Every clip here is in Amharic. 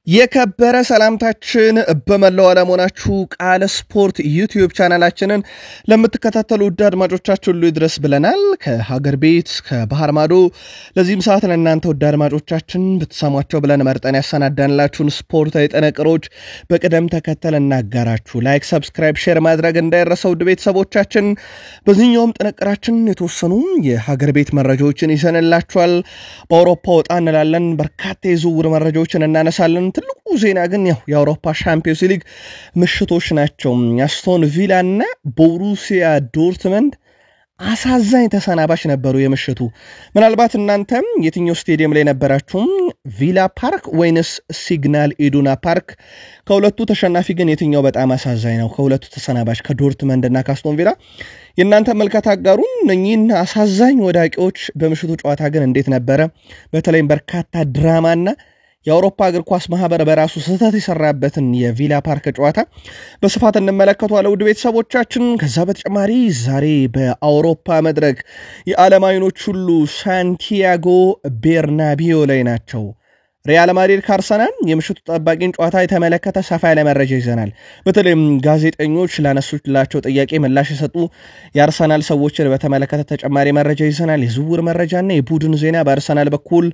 የከበረ ሰላምታችን በመላው ዓለም ሆናችሁ ቃል ስፖርት ዩቲዩብ ቻናላችንን ለምትከታተሉ ውድ አድማጮቻችን ሁሉ ይድረስ ብለናል። ከሀገር ቤት ከባህር ማዶ ለዚህም ሰዓት ለእናንተ ውድ አድማጮቻችን ብትሰሟቸው ብለን መርጠን ያሰናዳንላችሁን ስፖርታዊ ጥንቅሮች በቅደም ተከተል እናጋራችሁ። ላይክ፣ ሰብስክራይብ፣ ሼር ማድረግ እንዳይረሳ ውድ ቤተሰቦቻችን። በዚህኛውም ጥንቅራችን የተወሰኑ የሀገር ቤት መረጃዎችን ይዘንላችኋል። በአውሮፓ ወጣ እንላለን። በርካታ የዝውውር መረጃዎችን እናነሳለን። ትልቁ ዜና ግን የአውሮፓ ሻምፒዮንስ ሊግ ምሽቶች ናቸው። አስቶን ቪላ እና ቦሩሲያ ዶርትመንድ አሳዛኝ ተሰናባሽ ነበሩ የምሽቱ። ምናልባት እናንተም የትኛው ስቴዲየም ላይ ነበራችሁ? ቪላ ፓርክ ወይንስ ሲግናል ኢዱና ፓርክ? ከሁለቱ ተሸናፊ ግን የትኛው በጣም አሳዛኝ ነው? ከሁለቱ ተሰናባሽ ከዶርትመንድ እና ከአስቶን ቪላ የእናንተ መልከታ አጋሩን። እነኚህን አሳዛኝ ወዳቂዎች በምሽቱ ጨዋታ ግን እንዴት ነበረ? በተለይም በርካታ ድራማና የአውሮፓ እግር ኳስ ማህበር በራሱ ስህተት የሰራበትን የቪላ ፓርክ ጨዋታ በስፋት እንመለከተዋለን ውድ ቤተሰቦቻችን። ከዛ በተጨማሪ ዛሬ በአውሮፓ መድረክ የዓለም አይኖች ሁሉ ሳንቲያጎ ቤርናቢዮ ላይ ናቸው። ሪያል ማድሪድ ከአርሰናል የምሽቱ ጠባቂን ጨዋታ የተመለከተ ሰፋ ያለ መረጃ ይዘናል። በተለይም ጋዜጠኞች ላነሱላቸው ጥያቄ ምላሽ የሰጡ የአርሰናል ሰዎችን በተመለከተ ተጨማሪ መረጃ ይዘናል። የዝውውር መረጃና የቡድን ዜና በአርሰናል በኩል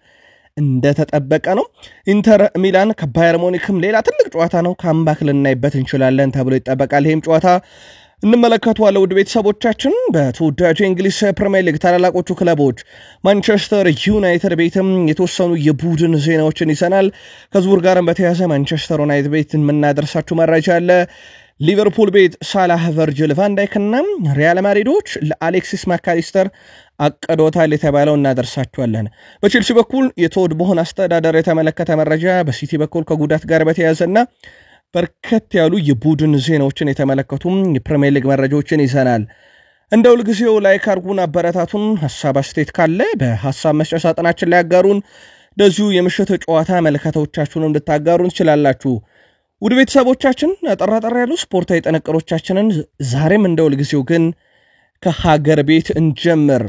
እንደተጠበቀ ነው። ኢንተር ሚላን ከባየር ሙኒክም ሌላ ትልቅ ጨዋታ ነው። ካምባክ ልናይበት እንችላለን ተብሎ ይጠበቃል። ይህም ጨዋታ እንመለከተዋለን ውድ ቤተሰቦቻችን። በተወዳጁ የእንግሊዝ ፕሪሚየር ሊግ ታላላቆቹ ክለቦች ማንቸስተር ዩናይትድ ቤትም የተወሰኑ የቡድን ዜናዎችን ይዘናል። ከዝውውር ጋርም በተያያዘ ማንቸስተር ዩናይትድ ቤት የምናደርሳችሁ መረጃ አለ። ሊቨርፑል ቤት ሳላህ፣ ቨርጅል ቫንዳይክና ሪያል ማድሪዶች ለአሌክሲስ ማካሊስተር አቀዶታል የተባለው እናደርሳችኋለን። በቼልሲ በኩል የቶድ ቦሆን አስተዳደር የተመለከተ መረጃ፣ በሲቲ በኩል ከጉዳት ጋር በተያያዘና በርከት ያሉ የቡድን ዜናዎችን የተመለከቱም የፕሪሚየር ሊግ መረጃዎችን ይዘናል። እንደ ሁልጊዜው ላይክ አድርጉን፣ አበረታቱን። ሐሳብ አስተያየት ካለ በሐሳብ መስጫ ሳጥናችን ላይ ያጋሩን። እንደዚሁ የምሽት ጨዋታ መልከታዎቻችሁን እንድታጋሩን ትችላላችሁ። ውድ ቤተሰቦቻችን አጠራጠር ያሉ ስፖርታዊ ጥንቅሮቻችንን ዛሬም እንደ ሁልጊዜው ግን ከሀገር ቤት እንጀምር።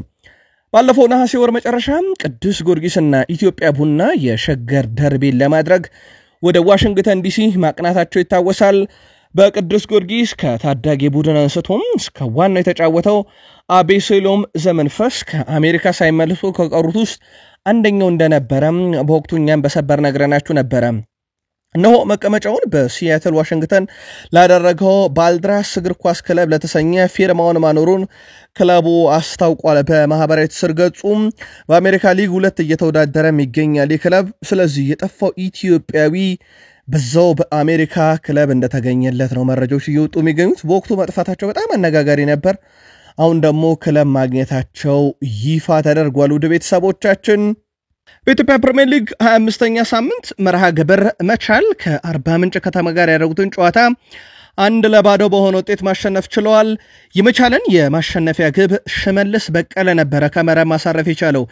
ባለፈው ነሐሴ ወር መጨረሻ ቅዱስ ጊዮርጊስና ኢትዮጵያ ቡና የሸገር ደርቢን ለማድረግ ወደ ዋሽንግተን ዲሲ ማቅናታቸው ይታወሳል። በቅዱስ ጊዮርጊስ ከታዳጊ ቡድን አንስቶም እስከ ዋናው የተጫወተው አቤሴሎም ዘመንፈስ ከአሜሪካ ሳይመልሱ ከቀሩት ውስጥ አንደኛው እንደነበረ በወቅቱ እኛም በሰበር ነግረናችሁ ነበረ። እነሆ መቀመጫውን በሲያትል ዋሽንግተን ላደረገው ባልድራስ እግር ኳስ ክለብ ለተሰኘ ፊርማውን ማኖሩን ክለቡ አስታውቋል። በማህበራዊ ትስስር ገጹም በአሜሪካ ሊግ 2 እየተወዳደረ ይገኛል ክለብ። ስለዚህ የጠፋው ኢትዮጵያዊ በዛው በአሜሪካ ክለብ እንደተገኘለት ነው መረጃዎች እየወጡ የሚገኙት። በወቅቱ መጥፋታቸው በጣም አነጋጋሪ ነበር። አሁን ደግሞ ክለብ ማግኘታቸው ይፋ ተደርጓል። ውድ ቤተሰቦቻችን በኢትዮጵያ ፕሪሚየር ሊግ 25ኛ ሳምንት መርሃ ግብር መቻል ከአርባ ምንጭ ከተማ ጋር ያደረጉትን ጨዋታ 1-0 በሆነ ውጤት ማሸነፍ ችለዋል። የመቻልን የማሸነፊያ ግብ ሽመልስ በቀለ ነበረ ከመረብ ማሳረፍ የቻለው።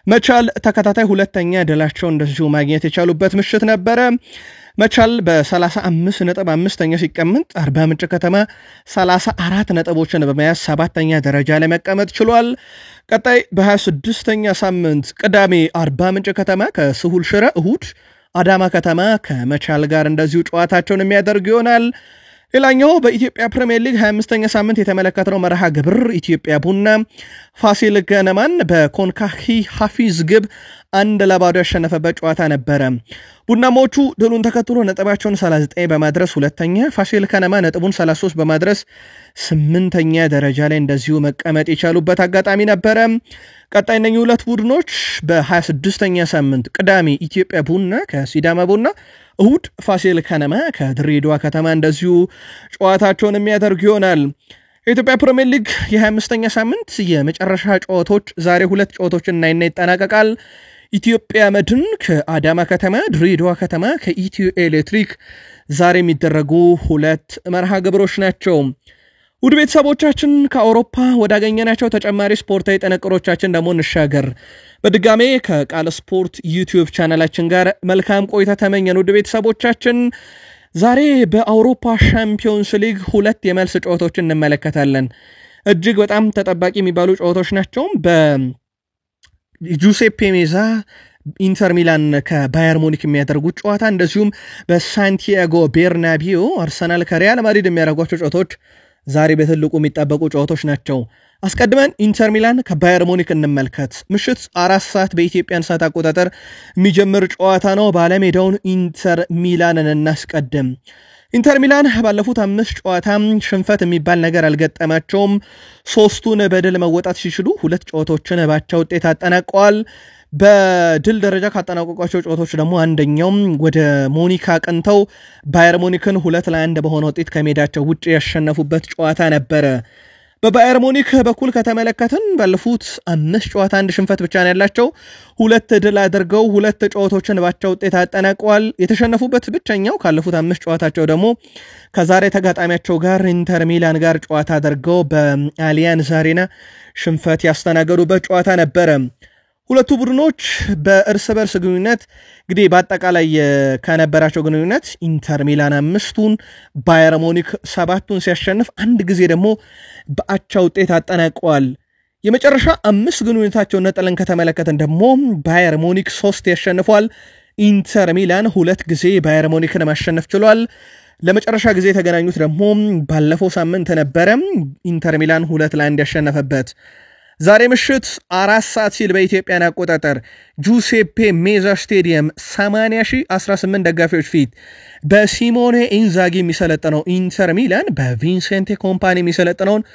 መቻል ተከታታይ ሁለተኛ ድላቸው እንደዚሁ ማግኘት የቻሉበት ምሽት ነበረ። መቻል በ35 ነጥብ 5ኛ ሲቀመጥ አርባ ምንጭ ከተማ 34 ነጥቦችን በመያዝ 7ኛ ደረጃ ላይ መቀመጥ ችሏል። ቀጣይ በ26ኛ ሳምንት ቅዳሜ አርባ ምንጭ ከተማ ከስሁል ሽረ፣ እሁድ አዳማ ከተማ ከመቻል ጋር እንደዚሁ ጨዋታቸውን የሚያደርግ ይሆናል። ሌላኛው በኢትዮጵያ ፕሪሚየር ሊግ 25ኛ ሳምንት የተመለከተው መርሃ ግብር ኢትዮጵያ ቡና ፋሲል ከነማን በኮንካሂ ሐፊዝ ግብ 1-0 ያሸነፈበት ጨዋታ ነበረ። ቡናሞቹ ድሉን ተከትሎ ነጥባቸውን 39 በማድረስ ሁለተኛ፣ ፋሲል ከነማ ነጥቡን 33 በማድረስ 8ኛ ደረጃ ላይ እንደዚሁ መቀመጥ የቻሉበት አጋጣሚ ነበረ። ቀጣይ እነኚህ ሁለት ቡድኖች በ26ኛ ሳምንት ቅዳሜ ኢትዮጵያ ቡና ከሲዳማ ቡና፣ እሁድ ፋሲል ከነማ ከድሬዳዋ ከተማ እንደዚሁ ጨዋታቸውን የሚያደርጉ ይሆናል። የኢትዮጵያ ፕሪሚየር ሊግ የ25ኛ ሳምንት የመጨረሻ ጨዋታዎች ዛሬ 2 ጨዋታዎችን እናይና ይጠናቀቃል። ኢትዮጵያ መድን ከአዳማ ከተማ፣ ድሬዳዋ ከተማ ከኢትዮ ኤሌክትሪክ ዛሬ የሚደረጉ 2 መርሃ ግብሮች ናቸው። ውድ ቤተሰቦቻችን ከአውሮፓ ወዳገኘናቸው ተጨማሪ ስፖርታዊ ጥንቅሮቻችን ደግሞ እንሻገር። በድጋሜ ከቃል ስፖርት ዩቲዩብ ቻናላችን ጋር መልካም ቆይታ ተመኘን። ውድ ቤተሰቦቻችን ዛሬ በአውሮፓ ሻምፒዮንስ ሊግ 2 የመልስ ጨዋታዎችን እንመለከታለን። እጅግ በጣም ተጠባቂ የሚባሉ ጨዋታዎች ናቸው። በጁሴፔ ሜዛ ኢንተር ሚላን ከባየር ሙኒክ የሚያደርጉት ጨዋታ እንደዚሁም በሳንቲያጎ ቤርናቢዮ አርሰናል ከሪያል ማድሪድ የሚያደርጓቸው ጨዋታዎች ዛሬ በትልቁ የሚጠበቁ ጨዋታዎች ናቸው። አስቀድመን ኢንተር ሚላን ከባየር ሙኒክ እንመልከት። ምሽት 4 ሰዓት በኢትዮጵያን ሰዓት አቆጣጠር የሚጀምር ጨዋታ ነው። ባለሜዳውን ኢንተር ሚላንን እናስቀድም። ኢንተር ሚላን ባለፉት 5 ጨዋታ ሽንፈት የሚባል ነገር አልገጠማቸውም። 3ቱን በድል መወጣት ሲችሉ 2 ጨዋታዎችን ባቻ ውጤት አጠናቀዋል። በድል ደረጃ ካጠናቀቋቸው ጨዋታዎች ደግሞ አንደኛው ወደ ሙኒክ አቅንተው ባየር ሙኒክን 2-1 በሆነ ውጤት ከሜዳቸው ውጭ ያሸነፉበት ጨዋታ ነበረ። በባየር ሙኒክ በኩል ከተመለከትን ባለፉት 5 ጨዋታ 1 ሽንፈት ብቻ ነው ያላቸው። 2 ድል አድርገው 2 ጨዋታዎችን ባቻ ውጤት አጠናቀዋል። የተሸነፉበት ብቸኛው ካለፉት 5 ጨዋታቸው ደግሞ ከዛሬ ተጋጣሚያቸው ጋር ኢንተር ሚላን ጋር ጨዋታ አድርገው በአሊያንዝ አሬና ሽንፈት ያስተናገዱበት ጨዋታ ነበረ። ሁለቱ ቡድኖች በእርስ በርስ ግንኙነት እንግዲህ በአጠቃላይ ከነበራቸው ግንኙነት ኢንተር ሚላን 5ቱን ባየር ሙኒክ 7ቱን ሲያሸንፍ አንድ ጊዜ ደግሞ በአቻ ውጤት አጠናቀዋል። የመጨረሻ 5 ግንኙነታቸውን ነጥለን ከተመለከተን ደግሞ ባየር ሙኒክ 3 ያሸንፏል። ኢንተር ሚላን 2 ጊዜ ባየር ሙኒክን ማሸነፍ ችሏል። ለመጨረሻ ጊዜ የተገናኙት ደግሞ ባለፈው ሳምንት ነበረ። ኢንተር ሚላን 2-1 ያሸነፈበት። ዛሬ ምሽት 4 ሰዓት ሲል በኢትዮጵያን አቆጣጠር ጁሴፔ ሜዛ ስቴዲየም 80,018 ደጋፊዎች ፊት በሲሞኔ ኢንዛጊ የሚሰለጥነው ኢንተር ሚላን በቪንሴንቴ ኮምፓኒ የሚሰለጥነውን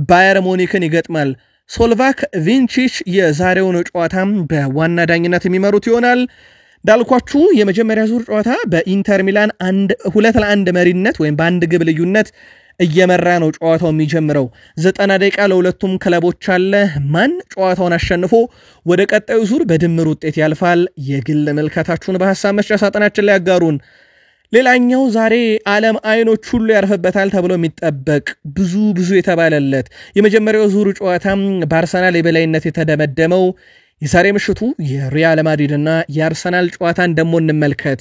ባየር ሙኒክን ይገጥማል። ሶልቫክ ቪንቺች የዛሬውን ጨዋታ በዋና ዳኝነት የሚመሩት ይሆናል። እንዳልኳችሁ የመጀመሪያ ዙር ጨዋታ በኢንተር ሚላን 2-1 መሪነት ወይም በአንድ ግብ ልዩነት እየመራ ነው ጨዋታው የሚጀምረው። 90 ደቂቃ ለሁለቱም ክለቦች አለ። ማን ጨዋታውን አሸንፎ ወደ ቀጣዩ ዙር በድምር ውጤት ያልፋል? የግል መልከታችሁን በሐሳብ መስጫ ሳጥናችን ላይ ያጋሩን። ሌላኛው ዛሬ ዓለም አይኖች ሁሉ ያርፍበታል ተብሎ የሚጠበቅ ብዙ የተባለለት የመጀመሪያው ዙር ጨዋታ በአርሰናል የበላይነት የተደመደመው የዛሬ ምሽቱ የሪያል ማድሪድና የአርሰናል ጨዋታን ደግሞ እንመልከት።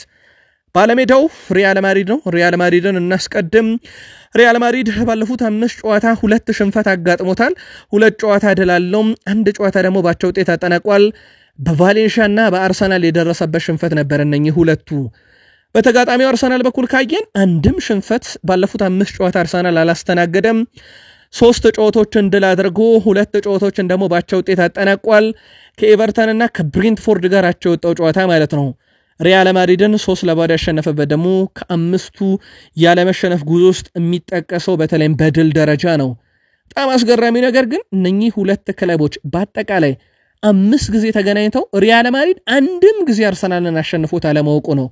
ባለሜዳው ሪያል ማድሪድ ነው። ሪያል ማድሪድን እናስቀድም። ሪያል ማድሪድ ባለፉት 5 ጨዋታ 2 ሽንፈት አጋጥሞታል። 2 ጨዋታ ድል አለው። 1 ጨዋታ ደግሞ ባቻ ውጤት አጠናቋል። በቫሌንሺያና በአርሰናል የደረሰበት ሽንፈት ነበር እነኚህ ሁለቱ። በተጋጣሚው አርሰናል በኩል ካየን አንድም ሽንፈት ባለፉት 5 ጨዋታ አርሰናል አላስተናገደም። 3 ጨዋታዎችን ድል አድርጎ 2 ጨዋታዎችን ደግሞ ባቻ ውጤት አጠናቋል። ከኤቨርተንና ከብሬንትፎርድ ጋር አቻ የወጣው ጨዋታ ማለት ነው። ሪያል ማድሪድን 3-0 ያሸነፈበት ደግሞ ከ5ቱ ያለመሸነፍ ጉዞ ውስጥ የሚጠቀሰው በተለይም በድል ደረጃ ነው። በጣም አስገራሚ ነገር ግን እነኚህ 2 ክለቦች በአጠቃላይ 5 ጊዜ ተገናኝተው ሪያል ማድሪድ አንድም ጊዜ አርሰናልን አሸንፎት አለማወቁ ነው።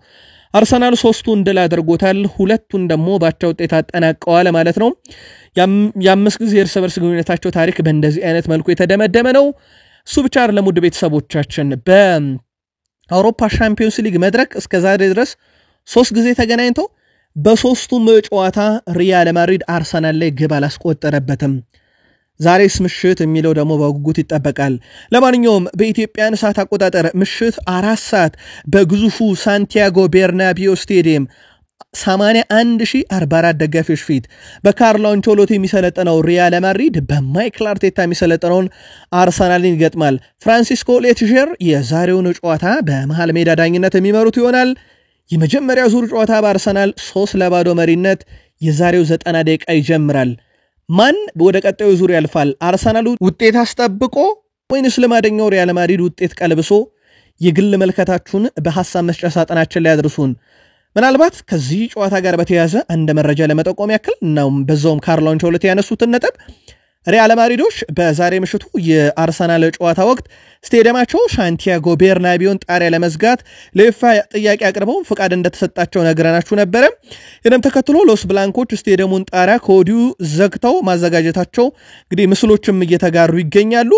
አርሰናል 3ቱን ድል አድርጎታል፣ 2ቱን ደግሞ ባቻ ውጤት አጠናቀዋል ማለት ነው። የ5 ጊዜ እርስ በርስ ግንኙነታቸው ታሪክ በእንደዚህ አይነት መልኩ የተደመደመ ነው። እሱ ብቻ አይደለም ውድ ቤተሰቦቻችን አውሮፓ ሻምፒዮንስ ሊግ መድረክ እስከዛሬ ድረስ 3 ጊዜ ተገናኝተው በ3ቱም ጨዋታ ሪያል ማድሪድ አርሰናል ላይ ግብ አላስቆጠረበትም። ዛሬስ ምሽት የሚለው ደግሞ በጉጉት ይጠበቃል። ለማንኛውም በኢትዮጵያን ሰዓት አቆጣጠር ምሽት 4 ሰዓት በግዙፉ ሳንቲያጎ ቤርናቢዮ ስቴዲየም 81,044 ደጋፊዎች ፊት በካርሎ አንቸሎቲ የሚሰለጥነው ሪያል ማድሪድ በማይክል አርቴታ የሚሰለጥነውን አርሰናልን ይገጥማል። ፍራንሲስኮ ሌትጀር የዛሬውን ጨዋታ በመሃል ሜዳ ዳኝነት የሚመሩት ይሆናል። የመጀመሪያ ዙር ጨዋታ በአርሰናል 3-0 መሪነት የዛሬው 90 ደቂቃ ይጀምራል። ማን ወደ ቀጣዩ ዙር ያልፋል? አርሰናል ውጤት አስጠብቆ ወይንስ ልማደኛው ሪያል ማድሪድ ውጤት ቀልብሶ? የግል መልከታችሁን በሐሳብ መስጫ ሳጥናችን ላይ አድርሱን። ምናልባት ከዚህ ጨዋታ ጋር በተያያዘ አንድ መረጃ ለመጠቆም ያክል እናም በዛውም ካርሎ አንቸሎቲ ያነሱትን ነጥብ ሪያል ማድሪዶች በዛሬ ምሽቱ የአርሰናል ጨዋታ ወቅት ስቴዲየማቸው ሳንቲያጎ ቤርናቢዮን ጣሪያ ለመዝጋት ለዩኤፋ ጥያቄ አቅርበው ፍቃድ እንደተሰጣቸው ነግረናችሁ ነበረ። ይህንም ተከትሎ ሎስ ብላንኮች ስቴዲየሙን ጣሪያ ከወዲሁ ዘግተው ማዘጋጀታቸው እንግዲህ ምስሎችም እየተጋሩ ይገኛሉ።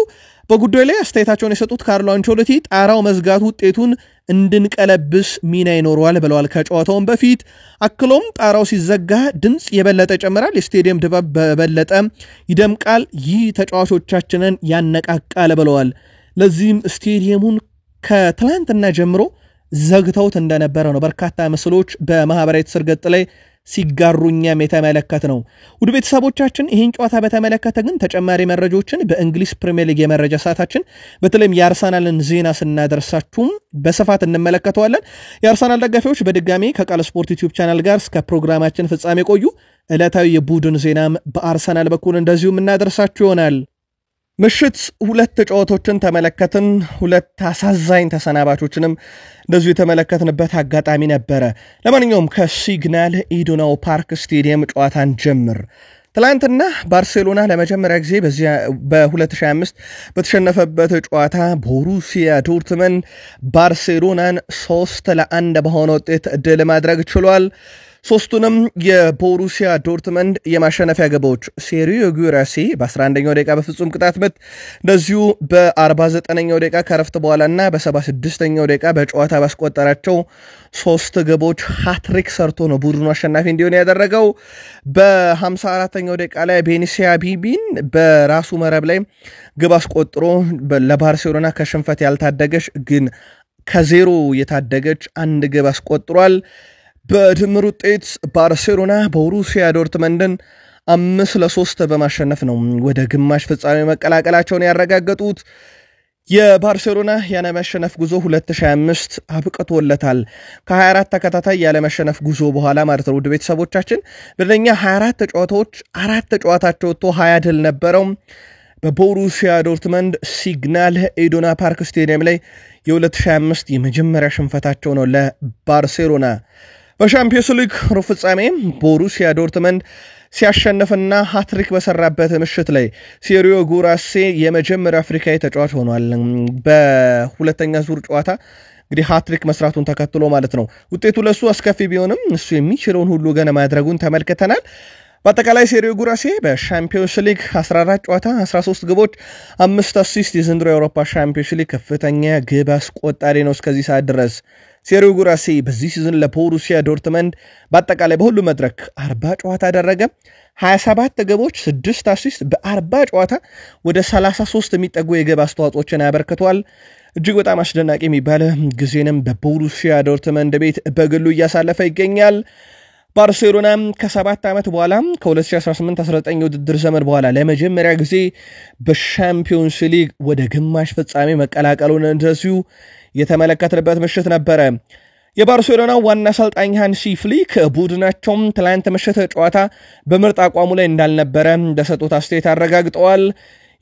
በጉዳዩ ላይ አስተያየታቸውን የሰጡት ካርሎ አንቸሎቲ ጣራው መዝጋቱ ውጤቱን እንድንቀለብስ ሚና ይኖረዋል ብለዋል ከጨዋታውን በፊት። አክሎም ጣራው ሲዘጋ ድምፅ የበለጠ ጨምራል፣ የስቴዲየም ድባብ በበለጠ ይደምቃል፣ ይህ ተጫዋቾቻችንን ያነቃቃል ብለዋል። ለዚህም ስቴዲየሙን ከትላንትና ጀምሮ ዘግተውት እንደነበረ ነው በርካታ ምስሎች በማህበራዊ ትስስር ገጽ ላይ ሲጋሩኛም የተመለከትነው። ውድ ቤተሰቦቻችን ይህን ጨዋታ በተመለከተ ግን ተጨማሪ መረጃዎችን በእንግሊዝ ፕሪሚየር ሊግ የመረጃ ሰዓታችን በተለይም የአርሰናልን ዜና ስናደርሳችሁም በስፋት እንመለከተዋለን። የአርሰናል ደጋፊዎች በድጋሚ ከቃል ስፖርት ዩቲዩብ ቻናል ጋር እስከ ፕሮግራማችን ፍጻሜ ቆዩ። ዕለታዊ የቡድን ዜናም በአርሰናል በኩል እንደዚሁም እናደርሳችሁ ይሆናል። ምሽት ሁለት ጨዋታዎችን ተመለከትን። ሁለት አሳዛኝ ተሰናባቾችንም እንደዚሁ የተመለከትንበት አጋጣሚ ነበረ። ለማንኛውም ከሲግናል ኢዱና ፓርክ ስቴዲየም ጨዋታን ጀምር። ትላንትና ባርሴሎና ለመጀመሪያ ጊዜ በ2025 በተሸነፈበት ጨዋታ ቦሩሲያ ዶርትመንድ ባርሴሎናን 3-1 በሆነ ውጤት ድል ማድረግ ችሏል። ሶስቱንም የቦሩሲያ ዶርትመንድ የማሸነፊያ ግቦች ሴሪዮ ጉራሲ በ11ኛው ደቂቃ በፍጹም ቅጣት ምት እንደዚሁ በ49ኛው ደቂቃ ከረፍት በኋላና በ76ኛው ደቂቃ በጨዋታ ባስቆጠራቸው ሶስት ግቦች ሃትሪክ ሰርቶ ነው ቡድኑ አሸናፊ እንዲሆን ያደረገው። በ54ኛው ደቂቃ ላይ ቤኒሲያ ቢቢን በራሱ መረብ ላይ ግብ አስቆጥሮ ለባርሴሎና ከሽንፈት ያልታደገች ግን ከዜሮ የታደገች አንድ ግብ አስቆጥሯል። በድምር ውጤት ባርሴሎና ቦሩሲያ ዶርትመንድን 5-3 በማሸነፍ ነው ወደ ግማሽ ፍጻሜ መቀላቀላቸውን ያረጋገጡት። የባርሴሎና ያለመሸነፍ ጉዞ 2025 አብቅቶለታል። ከ24 ተከታታይ ያለመሸነፍ ጉዞ በኋላ ማለት ነው። ውድ ቤተሰቦቻችን በደኛ 24 ጨዋታዎች 4 ጨዋታቸው ወጥቶ 20 ድል ነበረው። በቦሩሲያ ዶርትመንድ ሲግናል ኢዱና ፓርክ ስቴዲየም ላይ የ2025 የመጀመሪያ ሽንፈታቸው ነው ለባርሴሎና። በሻምፒዮንስ ሊግ ሩብ ፍጻሜ ቦሩሲያ ዶርትመንድ ሲያሸንፍና ሃትሪክ በሰራበት ምሽት ላይ ሴሪዮ ጉራሴ የመጀመሪያ አፍሪካዊ ተጫዋች ሆኗል። በሁለተኛ ዙር ጨዋታ እንግዲህ ሃትሪክ መስራቱን ተከትሎ ማለት ነው። ውጤቱ ለሱ አስከፊ ቢሆንም እሱ የሚችለውን ሁሉ ገና ማድረጉን ተመልክተናል። በአጠቃላይ ሴሪዮ ጉራሴ በሻምፒዮንስ ሊግ 14 ጨዋታ 13 ግቦች 5 አሲስት የዘንድሮ የአውሮፓ ሻምፒዮንስ ሊግ ከፍተኛ ግብ አስቆጣሪ ነው እስከዚህ ሰዓት ድረስ። ሴሪዮ ጉራሴ በዚህ ሲዝን ለቦሩሲያ ዶርትመንድ በአጠቃላይ በሁሉ መድረክ 40 ጨዋታ አደረገ። 27 ግቦች 6 አሲስት በ40 ጨዋታ ወደ 33 የሚጠጉ የግብ አስተዋጽኦችን ያበርክቷል። እጅግ በጣም አስደናቂ የሚባል ጊዜንም በቦሩሲያ ዶርትመንድ ቤት በግሉ እያሳለፈ ይገኛል። ባርሴሎና ከ7 ዓመት በኋላ ከ2018-19 የውድድር ዘመን በኋላ ለመጀመሪያ ጊዜ በሻምፒዮንስ ሊግ ወደ ግማሽ ፍጻሜ መቀላቀሉን እንደዚሁ የተመለከትንበት ምሽት ነበረ። የባርሴሎና ዋና አሰልጣኝ ሃንሲ ፍሊክ ቡድናቸው ትላንት ምሽት ጨዋታ በምርጥ አቋሙ ላይ እንዳልነበረ እንደሰጡት አስተያየት አረጋግጠዋል።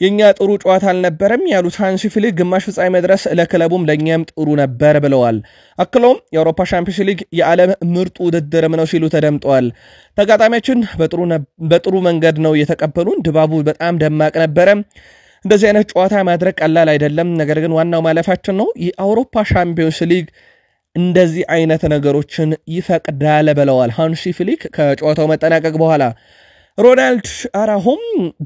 የኛ ጥሩ ጨዋታ አልነበረም ያሉት ሃንሲ ፍሊክ ግማሽ ፍጻሜ መድረስ ለክለቡም ለኛም ጥሩ ነበር ብለዋል። አክሎም የአውሮፓ ሻምፒዮንስ ሊግ የዓለም ምርጡ ውድድርም ነው ሲሉ ተደምጠዋል። ተጋጣሚያችን በጥሩ መንገድ ነው የተቀበሉን። ድባቡ በጣም ደማቅ ነበረ። እንደዚህ አይነት ጨዋታ ማድረግ ቀላል አይደለም፣ ነገር ግን ዋናው ማለፋችን ነው። የአውሮፓ ሻምፒዮንስ ሊግ እንደዚህ አይነት ነገሮችን ይፈቅዳል ብለዋል ሃንሲ ፍሊክ ከጨዋታው መጠናቀቅ በኋላ። ሮናልድ አራሆም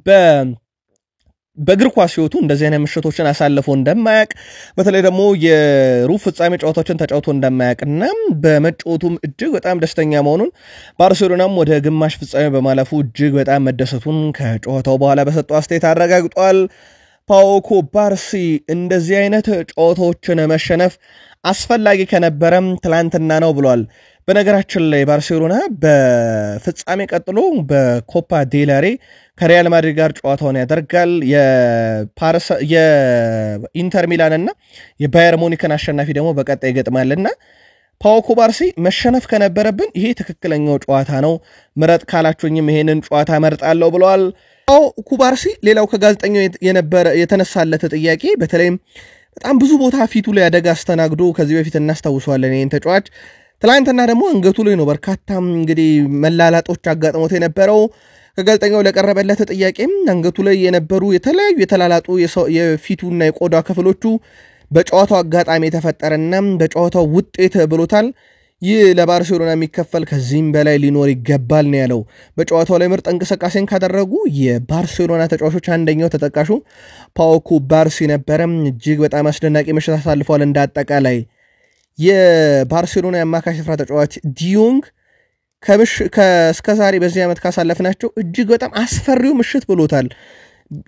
በእግር ኳስ ህይወቱ እንደዚህ አይነት ምሽቶችን አሳልፎ እንደማያውቅ በተለይ ደግሞ የሩብ ፍጻሜ ጨዋታዎችን ተጫውቶ እንደማያውቅና በመጫወቱም እጅግ በጣም ደስተኛ መሆኑን ባርሴሎናም ወደ ግማሽ ፍጻሜ በማለፉ እጅግ በጣም መደሰቱን ከጨዋታው በኋላ በሰጠው አስተያየት አረጋግጧል። ፓውኮ ባርሲ እንደዚህ አይነት ጨዋታዎችን መሸነፍ አስፈላጊ ከነበረም ትላንትና ነው ብሏል። በነገራችን ላይ ባርሴሎና በፍጻሜ ቀጥሎ በኮፓ ዴላሬ ከሪያል ማድሪድ ጋር ጨዋታውን ያደርጋል። የኢንተር ሚላንና የባየር ሙኒክን አሸናፊ ደግሞ በቀጣይ ይገጥማልና ፓውኮ ባርሲ መሸነፍ ከነበረብን ይሄ ትክክለኛው ጨዋታ ነው፣ ምረጥ ካላችሁኝም ይሄንን ጨዋታ መርጣለሁ ብለዋል። ፓውኮ ባርሲ ሌላው ከጋዜጠኛው የተነሳለት ጥያቄ በተለይም በጣም ብዙ ቦታ ፊቱ ላይ አደጋ አስተናግዶ ከዚህ በፊት እናስታውሰዋለን ይሄን ተጫዋች። ትላንትና ደግሞ አንገቱ ላይ ነው በርካታ እንግዲህ መላላጦች አጋጥሞት የነበረው። ከጋዜጠኛው ለቀረበለት ጥያቄም አንገቱ ላይ የነበሩ የተለያዩ የተላላጡ የፊቱና የቆዳ ክፍሎቹ በጨዋታው አጋጣሚ የተፈጠረና በጨዋታው ውጤት ብሎታል። ይህ ለባርሴሎና የሚከፈል ከዚህም በላይ ሊኖር ይገባል ነው ያለው። በጨዋታው ላይ ምርጥ እንቅስቃሴን ካደረጉ የባርሴሎና ተጫዋቾች አንደኛው ተጠቃሹ ፓውኮ ባርሲ ነበረ። እጅግ በጣም አስደናቂ ምሽት አሳልፏል። እንዳጠቃላይ የባርሴሎና የአማካይ ስፍራ ተጫዋች ዲዮንግ ከእስከዛሬ በዚህ ዓመት ካሳለፍናቸው እጅግ በጣም አስፈሪው ምሽት ብሎታል።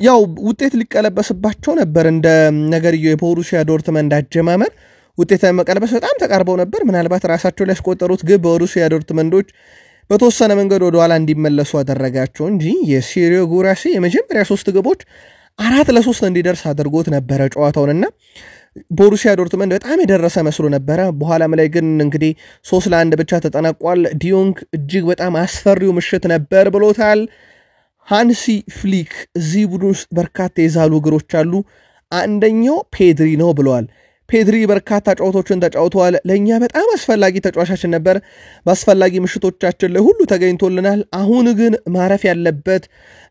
ያው ውጤት ሊቀለበስባቸው ነበር እንደ ነገርየው የቦሩሲያ ዶርትመንድ አጀማመር ውጤት መቀልበስ በጣም ተቃርበው ነበር። ምናልባት ራሳቸው ላይ ያስቆጠሩት ግብ ቦሩሲያ ዶርትመንዶች በተወሰነ መንገድ ወደ ኋላ እንዲመለሱ አደረጋቸው እንጂ የሴሪዮ ጉራሲ የመጀመሪያ 3 ግቦች 4-3 እንዲደርስ አድርጎት ነበረ ጨዋታውንና ቦሩሲያ ዶርትመንድ በጣም የደረሰ መስሎ ነበረ። በኋላም ላይ ግን እንግዲህ 3-1 ብቻ ተጠናቋል። ዲዮንግ እጅግ በጣም አስፈሪው ምሽት ነበር ብሎታል። ሃንሲ ፍሊክ እዚህ ቡድን ውስጥ በርካታ የዛሉ እግሮች አሉ፣ አንደኛው ፔድሪ ነው ብለዋል። ፔድሪ በርካታ ጨዋታዎችን ተጫውተዋል። ለኛ በጣም አስፈላጊ ተጫዋቻችን ነበር። በአስፈላጊ ምሽቶቻችን ላይ ሁሉ ተገኝቶልናል። አሁን ግን ማረፍ ያለበት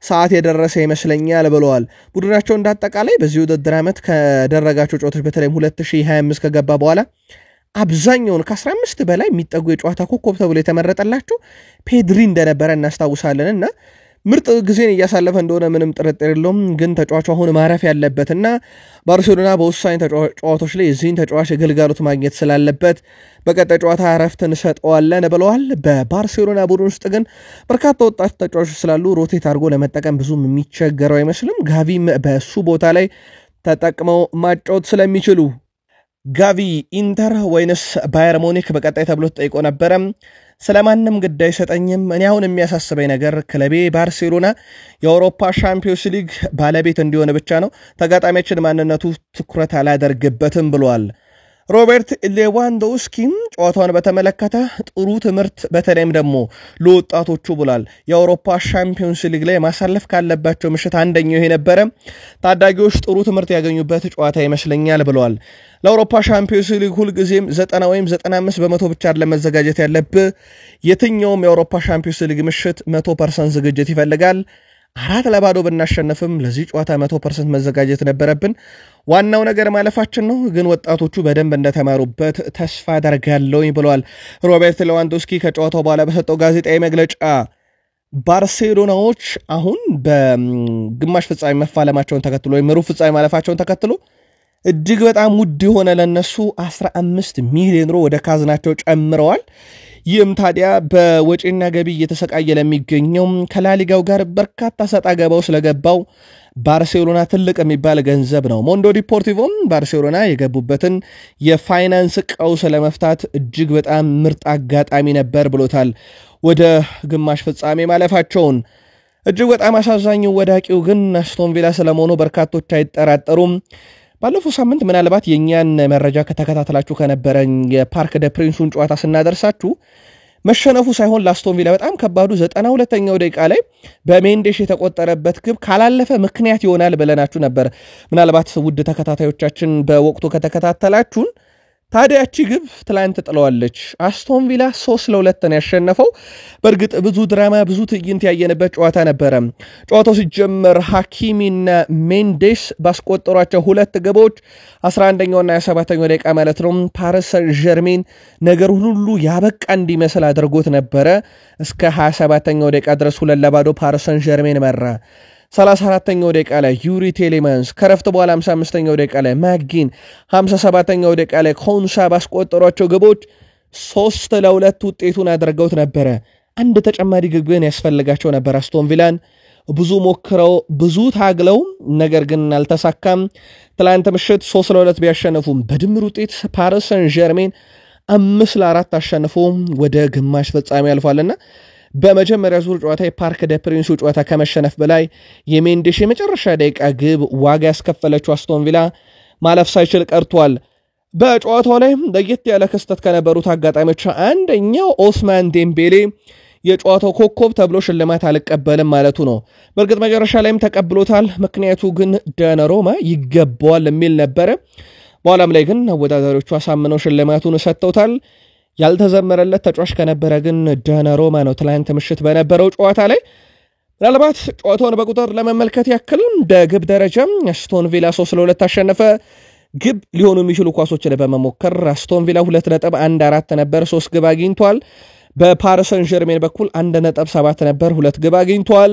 ሰዓት የደረሰ ይመስለኛል ብለዋል። ቡድናቸው እንዳጠቃላይ በዚህ ውድድር ዓመት ከደረጋቸው ጨዋታዎች በተለይም 2025 ከገባ በኋላ አብዛኛውን ከ15 በላይ የሚጠጉ የጨዋታ ኮከብ ተብሎ የተመረጠላቸው ፔድሪ እንደነበረ እናስታውሳለንና ምርጥ ጊዜን እያሳለፈ እንደሆነ ምንም ጥርጥር የለውም። ግን ተጫዋቹ አሁን ማረፍ ያለበትና ባርሴሎና በውሳኝ ጨዋታዎች ላይ የዚህን ተጫዋች ግልጋሎት ማግኘት ስላለበት በቀጣይ ጨዋታ እረፍት እንሰጠዋለን ብለዋል። በባርሴሎና ቡድን ውስጥ ግን በርካታ ወጣት ተጫዋቾች ስላሉ ሮቴት አድርጎ ለመጠቀም ብዙም የሚቸገረው አይመስልም። ጋቪም በሱ ቦታ ላይ ተጠቅመው ማጫወት ስለሚችሉ ጋቪ ኢንተር ወይንስ ባየር ሙኒክ በቀጣይ ተብሎ ተጠይቆ ነበረ። ስለማንም ግዳይ ሰጠኝም፣ እኔ አሁን የሚያሳስበኝ ነገር ክለቤ ባርሴሎና የአውሮፓ ሻምፒዮንስ ሊግ ባለቤት እንዲሆን ብቻ ነው። ተጋጣሚያችን ማንነቱ ትኩረት አላደርግበትም ብሏል። ሮበርት ሌዋንዶውስኪም ጨዋታውን በተመለከተ ጥሩ ትምህርት በተለይም ደግሞ ለወጣቶቹ ብሏል። የአውሮፓ ሻምፒዮንስ ሊግ ላይ ማሳለፍ ካለባቸው ምሽት አንደኛው ይሄ ነበረ። ታዳጊዎች ጥሩ ትምህርት ያገኙበት ጨዋታ ይመስለኛል ብለዋል። ለአውሮፓ ሻምፒዮንስ ሊግ ሁልጊዜም 90 ወይም 95% ብቻ ለመዘጋጀት ያለብህ የትኛውም የአውሮፓ ሻምፒዮንስ ሊግ ምሽት 100% ዝግጅት ይፈልጋል። 4-0 ብናሸነፍም ለዚህ ጨዋታ 100% መዘጋጀት ነበረብን። ዋናው ነገር ማለፋችን ነው፣ ግን ወጣቶቹ በደንብ እንደተማሩበት ተስፋ አደርጋለሁኝ ብለዋል ሮበርት ሌዋንዶውስኪ ከጨዋታው በኋላ በሰጠው ጋዜጣዊ መግለጫ። ባርሴሎናዎች አሁን በግማሽ ፍጻሜ መፋለማቸውን ተከትሎ ወይም ሩብ ፍጻሜ ማለፋቸውን ተከትሎ እጅግ በጣም ውድ የሆነ ለነሱ 15 ሚሊዮን ዩሮ ወደ ካዝናቸው ጨምረዋል። ይህም ታዲያ በወጪና ገቢ እየተሰቃየ ለሚገኘው ከላሊጋው ጋር በርካታ ሰጣ ገባው ስለገባው ባርሴሎና ትልቅ የሚባል ገንዘብ ነው። ሞንዶ ዲፖርቲቮም ባርሴሎና የገቡበትን የፋይናንስ ቀውስ ለመፍታት እጅግ በጣም ምርጥ አጋጣሚ ነበር ብሎታል። ወደ ግማሽ ፍጻሜ ማለፋቸውን እጅግ በጣም አሳዛኙ ወዳቂው ግን አስቶን ቪላ ስለመሆኑ በርካቶች አይጠራጠሩም። ባለፈው ሳምንት ምናልባት የኛን መረጃ ከተከታተላችሁ ከነበረን የፓርክ ደ ፕሪንሱን ጨዋታ ስናደርሳችሁ መሸነፉ ሳይሆን ለአስቶን ቪላ በጣም ከባዱ 92ኛው ደቂቃ ላይ በሜንዴሽ የተቆጠረበት ግብ ካላለፈ ምክንያት ይሆናል ብለናችሁ ነበር። ምናልባት ውድ ተከታታዮቻችን በወቅቱ ከተከታተላችሁን ታዲያቺ ግብ ትላንት ጥለዋለች። አስቶን ቪላ 3-2 ነው ያሸነፈው። በእርግጥ ብዙ ድራማ ብዙ ትዕይንት ያየንበት ጨዋታ ነበረ። ጨዋታው ሲጀመር ሐኪሚና ሜንዴስ ባስቆጠሯቸው 2 ግቦች 11ኛውና 27ኛው ደቂቃ ማለት ነው ፓሪስ ሰን ዠርሜን ነገር ሁሉ ያበቃ እንዲመስል አድርጎት ነበረ። እስከ 27ኛው ደቂቃ ድረስ 2-0 ፓሪስ ሰን ዠርሜን መራ። 34ኛው ደቂቃ ላይ ዩሪ ቴሌማንስ፣ ከረፍት በኋላ 55ኛው ደቂቃ ላይ ማጊን፣ 57ኛው ደቂቃ ላይ ኮንሳ ባስቆጠሯቸው ግቦች 3-2 ውጤቱን አድርገውት ነበረ። አንድ ተጨማሪ ግብ ግን ያስፈልጋቸው ነበር። አስቶን ቪላን ብዙ ሞክረው ብዙ ታግለው ነገር ግን አልተሳካም። ትላንት ምሽት 3-2 ቢያሸነፉም በድምር ውጤት ፓሪስ ሰን ዠርሜን 5-4 አሸንፎ ወደ ግማሽ ፍጻሜ ያልፋልና በመጀመሪያ ዙር ጨዋታ የፓርክ ደ ፕሪንሱ ጨዋታ ከመሸነፍ በላይ የሜንዴሽ የመጨረሻ ደቂቃ ግብ ዋጋ ያስከፈለችው አስቶን ቪላ ማለፍ ሳይችል ቀርቷል። በጨዋታው ላይ ለየት ያለ ክስተት ከነበሩት አጋጣሚዎች አንደኛው ኦስማን ዴምቤሌ የጨዋታው ኮከብ ተብሎ ሽልማት አልቀበልም ማለቱ ነው። በእርግጥ መጨረሻ ላይም ተቀብሎታል። ምክንያቱ ግን ዳናሮማ ይገባዋል የሚል ነበረ። በኋላም ላይ ግን አወዳዳሪዎቹ አሳምነው ሽልማቱን ሰጥተውታል። ያልተዘመረለት ተጫዋች ከነበረ ግን ዳናሮማ ነው። ትላንት ምሽት በነበረው ጨዋታ ላይ ምናልባት ጨዋታውን በቁጥር ለመመልከት ያክል በግብ ደረጃ አስቶን ቪላ 3-2 አሸነፈ። ግብ ሊሆኑ የሚችሉ ኳሶችን በመሞከር አስቶን ቪላ 2.14 ነበር፣ 3 ግብ አግኝቷል። በፓሪስ ሰን ዠርሜን በኩል 1.7 ነበር፣ 2 ግብ አግኝቷል።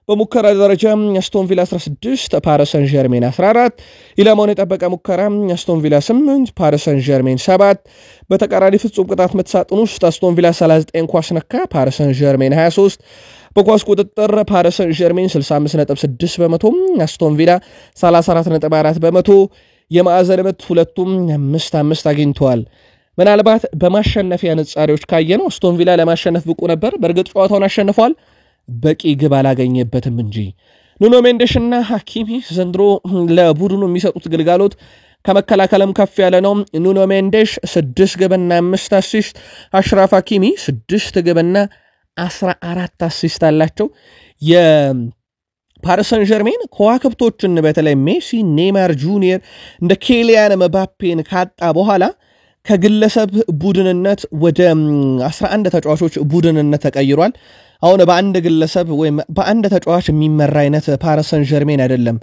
በሙከራ ደረጃ አስቶን ቪላ 16 ፓሪስ ሰን ዠርሜን 14፣ ኢላማውን የጠበቀ ሙከራ አስቶን ቪላ 8 ፓሪስ ሰን ዠርሜን 7። በተቃራኒ ፍጹም ቅጣት ምት ሳጥን ውስጥ አስቶን ቪላ 39 ኳስ ነካ፣ ፓሪስ ሰን ዠርሜን 23። በኳስ ቁጥጥር ፓሪስ ሰን ዠርሜን 65.6%፣ አስቶን ቪላ 34.4%። የማዕዘን ምት ሁለቱም 5-5 አግኝተዋል። ምናልባት በማሸነፊያ ንጻሪዎች ካየነው አስቶን ቪላ ለማሸነፍ ብቁ ነበር። በእርግጥ ጨዋታውን አሸንፏል፣ በቂ ግብ አላገኘበትም እንጂ። ኑኖ ሜንዴሽና ሐኪሚ ዘንድሮ ለቡድኑ የሚሰጡት ግልጋሎት ከመከላከልም ከፍ ያለ ነው። ኑኖ ሜንዴሽ 6 ግብና 5 አሲስት፣ አሽራፍ ሐኪሚ 6 ግብና 14 አሲስት አላቸው። የፓሪስ ሰን ዠርሜን ከዋክብቶችን በተለይ ሜሲ፣ ኔይማር ጁኒየር እንደ ኬሊያን መባፔን ካጣ በኋላ ከግለሰብ ቡድንነት ወደ 11 ተጫዋቾች ቡድንነት ተቀይሯል። አሁን በአንድ ግለሰብ ወይም በአንድ ተጫዋች የሚመራ አይነት ፓሪስ ሰን ዠርሜን አይደለም።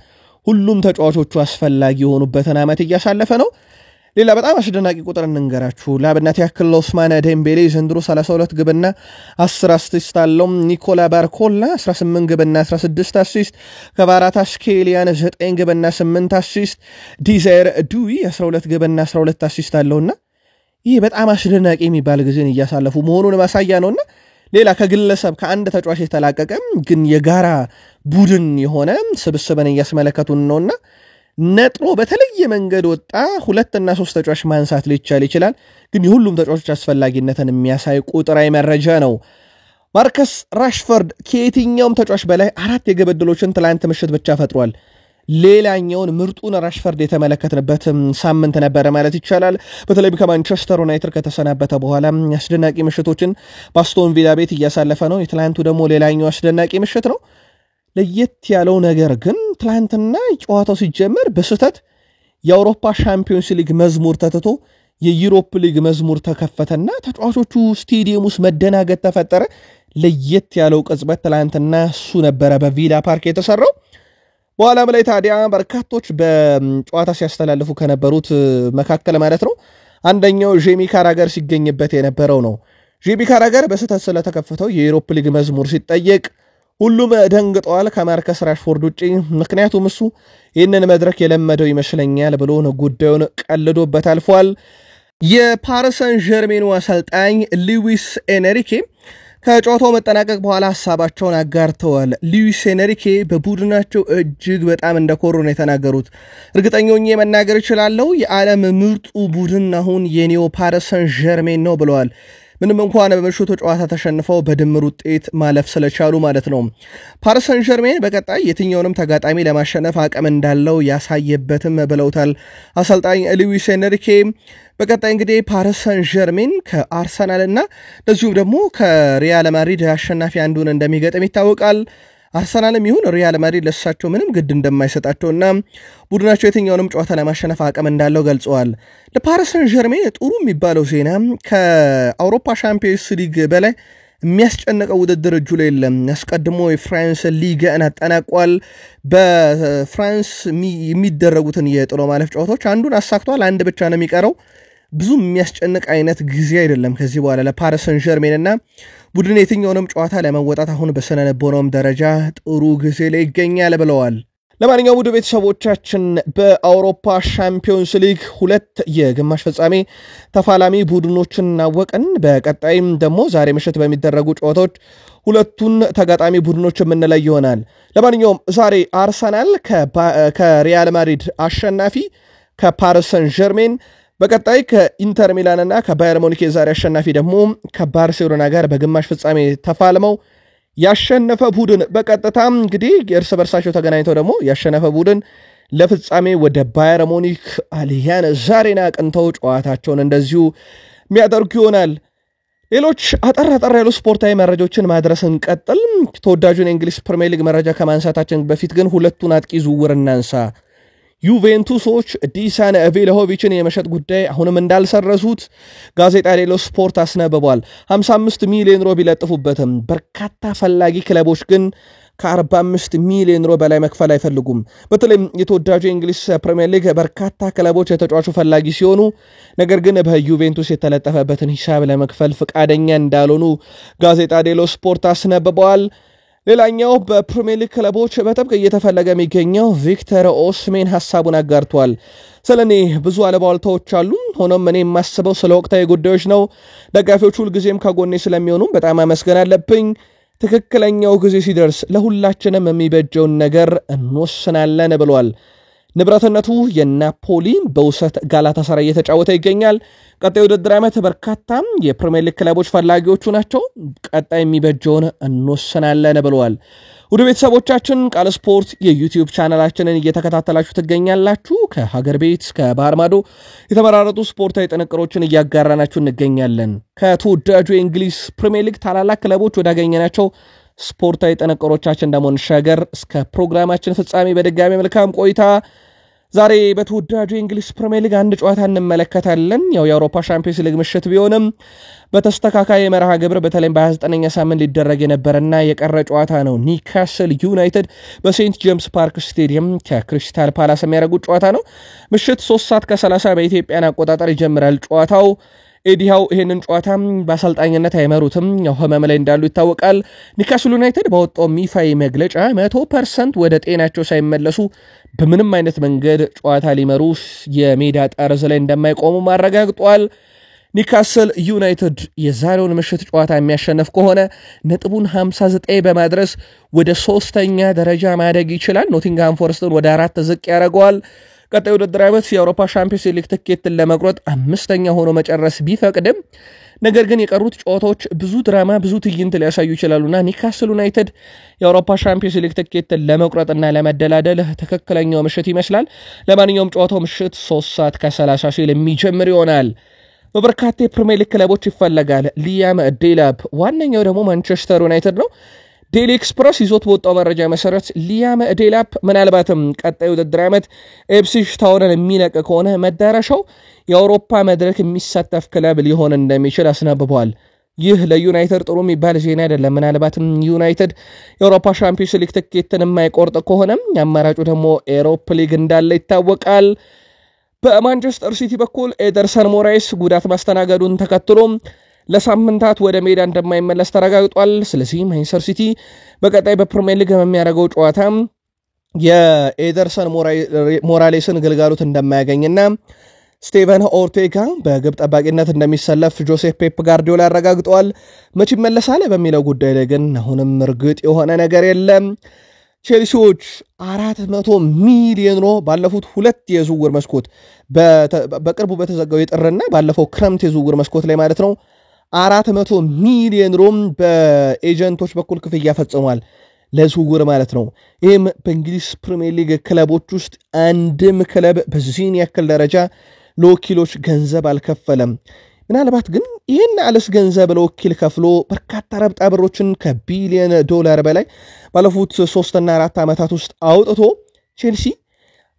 ሁሉም ተጫዋቾቹ አስፈላጊ የሆኑበትን ዓመት እያሳለፈ ነው። ሌላ በጣም አስደናቂ ቁጥር እንንገራችሁ። ለአብነት ያክል ኦስማነ ዴምቤሌ ዘንድሮ 32 ግብና 10 አሲስት አለው። ኒኮላ ባርኮላ 18 ግብና 16 አሲስት፣ ከቫራታስኬሊያን 9 ግብና 8 አሲስት፣ ዲዛይር ዱዊ 12 ግብና 12 አሲስት አለውና ይህ በጣም አስደናቂ የሚባል ጊዜን እያሳለፉ መሆኑን ማሳያ ነውና ሌላ ከግለሰብ ከአንድ ተጫዋች የተላቀቀ ግን የጋራ ቡድን የሆነ ስብስብን እያስመለከቱን ነውና ነጥሮ በተለየ መንገድ ወጣ 2 እና 3 ተጫዋች ማንሳት ሊቻል ይችላል። ግን የሁሉም ተጫዋቾች አስፈላጊነትን የሚያሳይ ቁጥራዊ መረጃ ነው። ማርከስ ራሽፈርድ ከየትኛውም ተጫዋች በላይ 4 የግብ ዕድሎችን ትላንት ምሽት ብቻ ፈጥሯል። ሌላኛውን ምርጡን ራሽፈርድ የተመለከትንበት ሳምንት ነበረ ማለት ይቻላል። በተለይ ከማንቸስተር ዩናይትድ ከተሰናበተ በኋላ አስደናቂ ምሽቶችን በአስቶን ቪላ ቤት እያሳለፈ ነው። የትላንቱ ደግሞ ሌላኛው አስደናቂ ምሽት ነው። ለየት ያለው ነገር ግን ትላንትና ጨዋታው ሲጀመር በስህተት የአውሮፓ ሻምፒዮንስ ሊግ መዝሙር ተትቶ የዩሮፕ ሊግ መዝሙር ተከፈተና ተጫዋቾቹ ስቴዲየም ውስጥ መደናገጥ ተፈጠረ። ለየት ያለው ቅጽበት ትላንትና እሱ ነበረ በቪላ ፓርክ የተሰራው። በኋላም ላይ ታዲያ በርካቶች በጨዋታ ሲያስተላልፉ ከነበሩት መካከል ማለት ነው አንደኛው ጄሚ ካራገር ሲገኝበት የነበረው ነው። ጄሚ ካራገር በስህተት ስለተከፈተው የዩሮፕ ሊግ መዝሙር ሲጠየቅ ሁሉም ደንግጠዋል ከማርከስ ራሽፎርድ ውጪ። ምክንያቱም እሱ ይህንን መድረክ የለመደው ይመስለኛል ብሎ ጉዳዩን ቀልዶበት አልፏል። የፓሪስ ሰን ዠርሜኑ አሰልጣኝ ሉዊስ ኤንሪኬ ከጨዋታው መጠናቀቅ በኋላ ሐሳባቸውን አጋርተዋል። ሉዊስ ኤንሪኬ በቡድናቸው እጅግ በጣም እንደኮሩ ነው የተናገሩት። እርግጠኛ ሆኜ መናገር እችላለሁ የዓለም ምርጡ ቡድን አሁን የኔው ፓሪስ ሰን ዠርሜን ነው ብለዋል። ምንም እንኳን በምሽቱ ጨዋታ ተሸንፈው በድምር ውጤት ማለፍ ስለቻሉ ማለት ነው። ፓሪስ ሰን ዠርሜን በቀጣይ የትኛውንም ተጋጣሚ ለማሸነፍ አቅም እንዳለው ያሳየበትም ብለውታል አሰልጣኝ ሉዊስ ኤንሪኬ። በቀጣይ እንግዲህ ፓሪስ ሰን ዠርሜን ከአርሰናልና እንደዚሁም ደግሞ ከሪያል ማድሪድ አሸናፊ አንዱን እንደሚገጥም ይታወቃል። አርሰናልም ይሁን ሪያል ማድሪድ ለሳቸው ምንም ግድ እንደማይሰጣቸውና ቡድናቸው የትኛውንም ጨዋታ ለማሸነፍ አቅም እንዳለው ገልጸዋል። ለፓሪስ ሰን ዠርሜን ጥሩ የሚባለው ዜና ከአውሮፓ ሻምፒዮንስ ሊግ በላይ የሚያስጨንቀው ውድድር እጁ ላይ የለም። አስቀድሞ የፍራንስ ሊግን አጠናቋል። በፍራንስ የሚደረጉትን የጥሎ ማለፍ ጨዋታዎች አንዱን አሳክቷል። አንድ ብቻ ነው የሚቀረው። ብዙ የሚያስጨንቅ አይነት ጊዜ አይደለም ከዚህ በኋላ ለፓሪስ ሰን ዠርሜንና ቡድን የትኛውንም ጨዋታ ለመወጣት አሁን በስነ ልቦናም ደረጃ ጥሩ ጊዜ ላይ ይገኛል ብለዋል። ለማንኛውም ውድ ቤተሰቦቻችን በአውሮፓ ሻምፒዮንስ ሊግ 2 የግማሽ ፍጻሜ ተፋላሚ ቡድኖችን እናወቅን። በቀጣይም ደግሞ ዛሬ ምሽት በሚደረጉ ጨዋታዎች ሁለቱን ተጋጣሚ ቡድኖች የምንለይ ይሆናል። ለማንኛውም ዛሬ አርሰናል ከሪያል ማድሪድ አሸናፊ ከፓሪስ ሰን ዠርሜን፣ በቀጣይ ከኢንተር ሚላንና ከባየር ሙኒክ የዛሬ አሸናፊ ደግሞ ከባርሴሎና ጋር በግማሽ ፍጻሜ ተፋልመው ያሸነፈ ቡድን በቀጥታ እንግዲህ እርስ በርሳቸው ተገናኝተው ደግሞ ያሸነፈ ቡድን ለፍጻሜ ወደ ባየር ሙኒክ አሊያንዝ አሬና አቅንተው ጨዋታቸውን እንደዚሁ የሚያደርጉ ይሆናል። ሌሎች አጠር ያሉ ስፖርታዊ መረጃዎችን ማድረስ እንቀጥል። ተወዳጁን የእንግሊዝ ፕሪሚየር ሊግ መረጃ ከማንሳታችን በፊት ግን ሁለቱን አጥቂ ዝውውር እናንሳ። ዩቬንቱሶች ዲሳን ቬልሆቪችን የመሸጥ ጉዳይ አሁንም እንዳልሰረዙት ጋዜጣ ዴሎ ስፖርት አስነብቧል። 55 ሚሊዮን ዩሮ ቢለጥፉበትም በርካታ ፈላጊ ክለቦች ግን ከ45 ሚሊዮን ዩሮ በላይ መክፈል አይፈልጉም። በተለይም የተወዳጁ የእንግሊዝ ፕሪሚየር ሊግ በርካታ ክለቦች የተጫዋቹ ፈላጊ ሲሆኑ ነገር ግን በዩቬንቱስ የተለጠፈበትን ሂሳብ ለመክፈል ፈቃደኛ እንዳልሆኑ ጋዜጣ ዴሎ ስፖርት አስነብቧል። ሌላኛው በፕሪሚየር ሊግ ክለቦች በጥብቅ እየተፈለገ የሚገኘው ቪክተር ኦስሜን ሐሳቡን አጋርቷል። ስለኔ ብዙ አለባልታዎች አሉ፣ ሆኖም እኔ የማስበው ስለ ወቅታዊ ጉዳዮች ነው። ደጋፊዎች ሁልጊዜም ከጎኔ ስለሚሆኑ በጣም አመስገን አለብኝ። ትክክለኛው ጊዜ ሲደርስ ለሁላችንም የሚበጀውን ነገር እንወስናለን ብሏል። ንብረትነቱ የናፖሊ በውሰት ጋላታሳራይ እየተጫወተ ይገኛል። ቀጣይ ውድድር ዓመት በርካታ የፕሪሚየር ሊግ ክለቦች ፈላጊዎቹ ናቸው። ቀጣይ የሚበጀውን እንወስናለን ብለዋል። ውድ ቤተሰቦቻችን ቃል ስፖርት የዩቲዩብ ቻናላችንን እየተከታተላችሁ ትገኛላችሁ። ከሀገር ቤት እስከ ባህር ማዶ የተመራረጡ ስፖርታዊ ጥንቅሮችን እያጋራናችሁ እንገኛለን። ከተወዳጁ የእንግሊዝ ፕሪሚየር ሊግ ታላላቅ ክለቦች ወዳገኘናቸው ስፖርታዊ ጥንቅሮቻችን ደግሞ እንሻገር። እስከ ፕሮግራማችን ፍጻሜ በድጋሚ መልካም ቆይታ። ዛሬ በተወዳጁ የእንግሊዝ ፕሪሚየር ሊግ አንድ ጨዋታ እንመለከታለን። ያው የአውሮፓ ሻምፒዮንስ ሊግ ምሽት ቢሆንም በተስተካካይ መርሃ ግብር በተለይም በ29ኛ ሳምንት ሊደረግ የነበረና የቀረ ጨዋታ ነው። ኒውካስል ዩናይትድ በሴንት ጄምስ ፓርክ ስቴዲየም ከክሪስታል ፓላስ የሚያደርጉት ጨዋታ ነው። ምሽት 3:30 በኢትዮጵያን አቆጣጠር ይጀምራል ጨዋታው። ኤዲሃው ይሄንን ጨዋታ በአሰልጣኝነት አይመሩትም፣ ያው ህመም ላይ እንዳሉ ይታወቃል። ኒውካስል ዩናይትድ ባወጣው ይፋዊ መግለጫ 100% ወደ ጤናቸው ሳይመለሱ በምንም አይነት መንገድ ጨዋታ ሊመሩ የሜዳ ጠርዝ ላይ እንደማይቆሙ አረጋግጧል። ኒውካስል ዩናይትድ የዛሬውን ምሽት ጨዋታ የሚያሸንፍ ከሆነ ነጥቡን 59 በማድረስ ወደ 3ኛ ደረጃ ማደግ ይችላል። ኖቲንግሃም ፎረስትን ወደ 4 ዝቅ ያደርገዋል። ቀጣይ ውድድር ዓመት የአውሮፓ ሻምፒዮንስ ሊግ ትኬትን ለመቁረጥ 5ኛ ሆኖ መጨረስ ቢፈቅድም ነገር ግን የቀሩት ጨዋታዎች ብዙ ድራማ ብዙ ትዕይንት ሊያሳዩ ይችላሉና ኒውካስል ዩናይትድ የአውሮፓ ሻምፒዮንስ ሊግ ትኬትን ለመቁረጥና ለመደላደል ትክክለኛው ምሽት ይመስላል። ለማንኛውም ጨዋታው ምሽት 3:30 ሲል የሚጀምር ይሆናል። በበርካታ የፕሪሚየር ሊግ ክለቦች ይፈለጋል ሊያም ዴላፕ፣ ዋነኛው ደግሞ ማንቸስተር ዩናይትድ ነው። ዴሊ ኤክስፕረስ ይዞት በወጣው መረጃ መሰረት ሊያም ዴላፕ ምናልባትም ቀጣይ ውድድር ዓመት ኢፕስዊች ታውንን የሚለቅ ከሆነ መዳረሻው የአውሮፓ መድረክ የሚሳተፍ ክለብ ሊሆን እንደሚችል አስነብቧል። ይህ ለዩናይትድ ጥሩ የሚባል ዜና አይደለም። ምናልባትም ዩናይትድ የአውሮፓ ሻምፒዮንስ ሊግ ትኬትን የማይቆርጥ ከሆነም አማራጩ ደግሞ ኤሮፕ ሊግ እንዳለ ይታወቃል። በማንቸስተር ሲቲ በኩል ኤደርሰን ሞራይስ ጉዳት ማስተናገዱን ተከትሎ ለሳምንታት ወደ ሜዳ እንደማይመለስ ተረጋግጧል። ስለዚህ ማንቸስተር ሲቲ በቀጣይ በፕሪሚየር ሊግ የሚያደርገው ጨዋታ የኤደርሰን ሞራሌስን ግልጋሎት እንደማያገኝና ስቴቨን ኦርቴጋ በግብ ጠባቂነት እንደሚሰለፍ ጆሴፍ ፔፕ ጋርዲዮላ ያረጋግጠዋል። መቼ ይመለሳል በሚለው ጉዳይ ላይ ግን አሁንም እርግጥ የሆነ ነገር የለም። ቼልሲዎች 400 ሚሊዮን ዩሮ ባለፉት ሁለት የዝውውር መስኮት በቅርቡ በተዘጋው የጥርና ባለፈው ክረምት የዝውውር መስኮት ላይ ማለት ነው 400 ሚሊዮን ዩሮ በኤጀንቶች በኩል ክፍያ ፈጽሟል ለዝውውር ማለት ነው። ይህም በእንግሊዝ ፕሪሚየር ሊግ ክለቦች ውስጥ አንድም ክለብ በዚህን ያክል ደረጃ ለወኪሎች ገንዘብ አልከፈለም። ምናልባት ግን ይህን አለስ ገንዘብ ለወኪል ከፍሎ በርካታ ረብጣ ብሮችን ከቢሊዮን ዶላር በላይ ባለፉት 3 እና 4 ዓመታት ውስጥ አውጥቶ ቼልሲ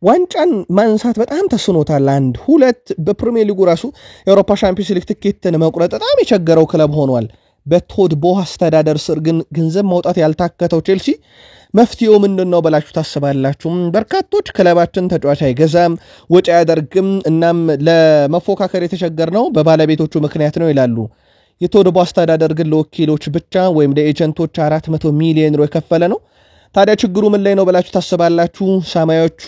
ዋንጫን ማንሳት በጣም ተስኖታል። 1-2 በፕሪሚየር ሊጉ ራሱ የአውሮፓ ሻምፒዮንስ ሊግ ትኬትን መቁረጥ በጣም የቸገረው ክለብ ሆኗል። በቶድ ቦህ አስተዳደር ስር ግን ገንዘብ ማውጣት ያልታከተው ቼልሲ መፍትሄው ምንድነው ብላችሁ ታስባላችሁ? በርካቶች ክለባችን ተጫዋች አይገዛም፣ ወጪ አያደርግም፣ እናም ለመፎካከር የተቸገርነው በባለቤቶቹ ምክንያት ነው ይላሉ። የቶድ ቦህ አስተዳደር ግን ለወኪሎች ብቻ ወይም ለኤጀንቶች 400 ሚሊዮን ዩሮ የከፈለ ነው። ታዲያ ችግሩ ምን ላይ ነው ብላችሁ ታስባላችሁ? ሰማዮቹ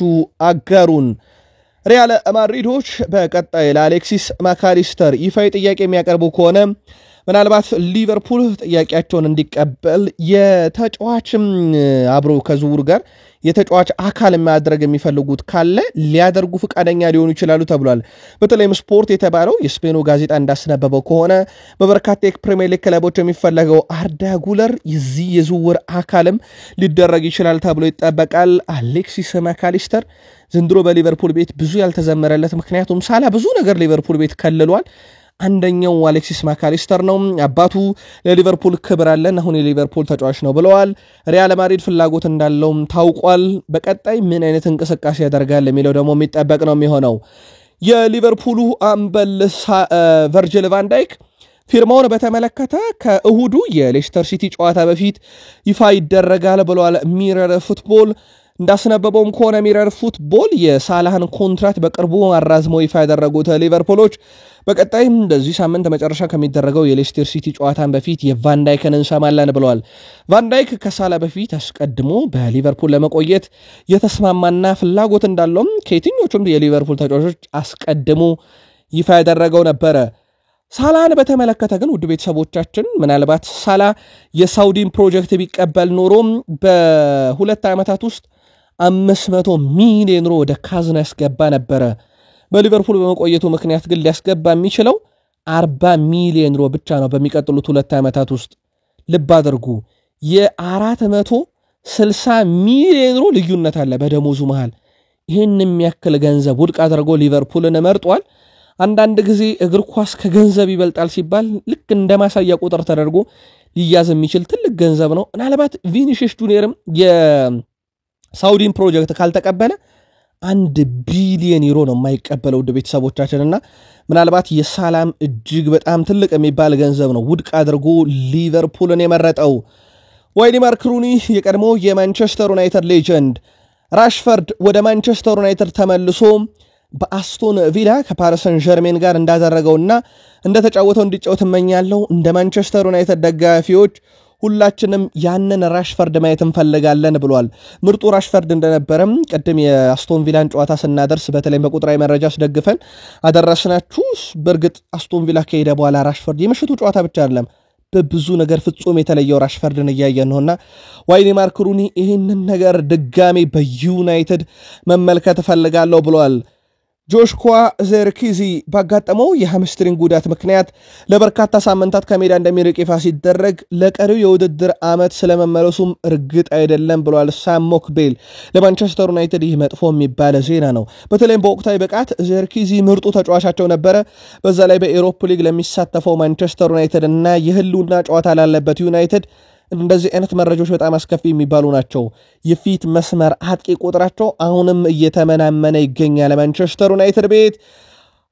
አጋሩን። ሪያል ማድሪዶች በቀጣይ ለአሌክሲስ ማካሊስተር ይፋዊ ጥያቄ የሚያቀርቡ ከሆነ ምናልባት ሊቨርፑል ጥያቄያቸውን እንዲቀበል የተጫዋችም አብሮ ከዝውውር ጋር የተጫዋች አካል ማድረግ የሚፈልጉት ካለ ሊያደርጉ ፍቃደኛ ሊሆኑ ይችላሉ ተብሏል። በተለይም ስፖርት የተባለው የስፔኑ ጋዜጣ እንዳስነበበው ከሆነ በበርካታ የፕሪሚየር ሊግ ክለቦች የሚፈለገው አርዳ ጉለር የዚህ የዝውውር አካልም ሊደረግ ይችላል ተብሎ ይጠበቃል። አሌክሲስ ማካሊስተር ዘንድሮ በሊቨርፑል ቤት ብዙ ያልተዘመረለት፣ ምክንያቱም ሳላ ብዙ ነገር ሊቨርፑል ቤት ከልሏል። አንደኛው አሌክሲስ ማካሊስተር ነው። አባቱ ለሊቨርፑል ክብር አለን፣ አሁን የሊቨርፑል ተጫዋች ነው ብለዋል። ሪያል ማድሪድ ፍላጎት እንዳለውም ታውቋል። በቀጣይ ምን አይነት እንቅስቃሴ ያደርጋል የሚለው ደግሞ የሚጠበቅ ነው የሚሆነው። የሊቨርፑሉ አምበል ቨርጂል ቫን ዳይክ ፊርማውን በተመለከተ ከእሁዱ የሌስተር ሲቲ ጨዋታ በፊት ይፋ ይደረጋል ብለዋል ሚረር ፉትቦል። እንዳስነበበውም ከሆነ ሚረር ፉትቦል የሳላህን ኮንትራክት በቅርቡ አራዝመው ይፋ ያደረጉት ሊቨርፑሎች በቀጣይ እንደዚህ ሳምንት መጨረሻ ከሚደረገው የሌስተር ሲቲ ጨዋታን በፊት የቫን ዳይክን እንሰማለን ብለዋል። ቫን ዳይክ ከሳላ በፊት አስቀድሞ በሊቨርፑል ለመቆየት የተስማማና ፍላጎት እንዳለውም ከየትኞቹም የሊቨርፑል ተጫዋቾች አስቀድሞ ይፋ ያደረገው ነበረ። ሳላን በተመለከተ ግን ውድ ቤተሰቦቻችን ምናልባት ሳላ የሳውዲን ፕሮጀክት ቢቀበል ኖሮ በ2 ዓመታት ውስጥ 500 ሚሊዮን ዩሮ ወደ ካዝና ያስገባ ነበር በሊቨርፑል በመቆየቱ ምክንያት ግን ሊያስገባ የሚችለው 40 ሚሊዮን ዩሮ ብቻ ነው በሚቀጥሉት 2 ዓመታት ውስጥ ልብ አድርጉ የ460 ሚሊዮን ዩሮ ልዩነት አለ በደሞዙ መሃል ይሄን የሚያክል ገንዘብ ውድቅ አድርጎ ሊቨርፑልን መርጧል አንዳንድ ጊዜ እግር ኳስ ከገንዘብ ይበልጣል ሲባል ልክ እንደማሳያ ቁጥር ተደርጎ ሊያዝ የሚችል ትልቅ ገንዘብ ነው ምናልባት ቪኒሺየስ ጁኒየርም የሳውዲን ፕሮጀክት ካልተቀበለ 1 ቢሊዮን ዩሮ ነው የማይቀበለው ወደ ቤተሰቦቻችንና ምናልባት የሳላም እጅግ በጣም ትልቅ የሚባል ገንዘብ ነው ውድቅ አድርጎ ሊቨርፑልን የመረጠው ዋይኒ ማርክ ሩኒ የቀድሞ የማንቸስተር ዩናይትድ ሌጀንድ ራሽፈርድ ወደ ማንቸስተር ዩናይትድ ተመልሶ በአስቶን ቪላ ከፓሪስ ሰን ዠርሜን ጋር እንዳደረገውና እንደተጫወተው እንዲጫወት እመኛለሁ እንደ ማንቸስተር ዩናይትድ ደጋፊዎች ሁላችንም ያንን ራሽፈርድ ማየት እንፈልጋለን ብሏል ምርጡ ራሽፈርድ እንደነበረም ቀደም የአስቶን ቪላን ጨዋታ ስናደርስ በተለይ በቁጥራዊ መረጃ አስደግፈን አደረስናችሁ በርግጥ አስቶን ቪላ ከሄደ በኋላ ራሽፈርድ የምሽቱ ጨዋታ ብቻ አይደለም በብዙ ነገር ፍጹም የተለየው ራሽፈርድን ያያየን ነውና ዋይኒ ማርክ ሩኒ ይሄንን ነገር ድጋሚ በዩናይትድ መመልከት ፈልጋለሁ ብሏል ጆሽኳ ዘርኪዚ ባጋጠመው የሃምስትሪንግ ጉዳት ምክንያት ለበርካታ ሳምንታት ከሜዳ እንደሚርቅ ይፋ ሲደረግ ለቀሪው የውድድር ዓመት ስለመመለሱም እርግጥ አይደለም ብሏል ሳም ሞክቤል ለማንቸስተር ዩናይትድ ይህ መጥፎ የሚባል ዜና ነው በተለይም በወቅታዊ ብቃት ዘርኪዚ ምርጡ ተጫዋቻቸው ነበረ በዛ ላይ በኤሮፓ ሊግ ለሚሳተፈው ማንቸስተር ዩናይትድ እና የህልውና ጨዋታ ላለበት ዩናይትድ እንደዚህ አይነት መረጃዎች በጣም አስከፊ የሚባሉ ናቸው የፊት መስመር አጥቂ ቁጥራቸው አሁንም እየተመናመነ ይገኛል ማንቸስተር ዩናይትድ ቤት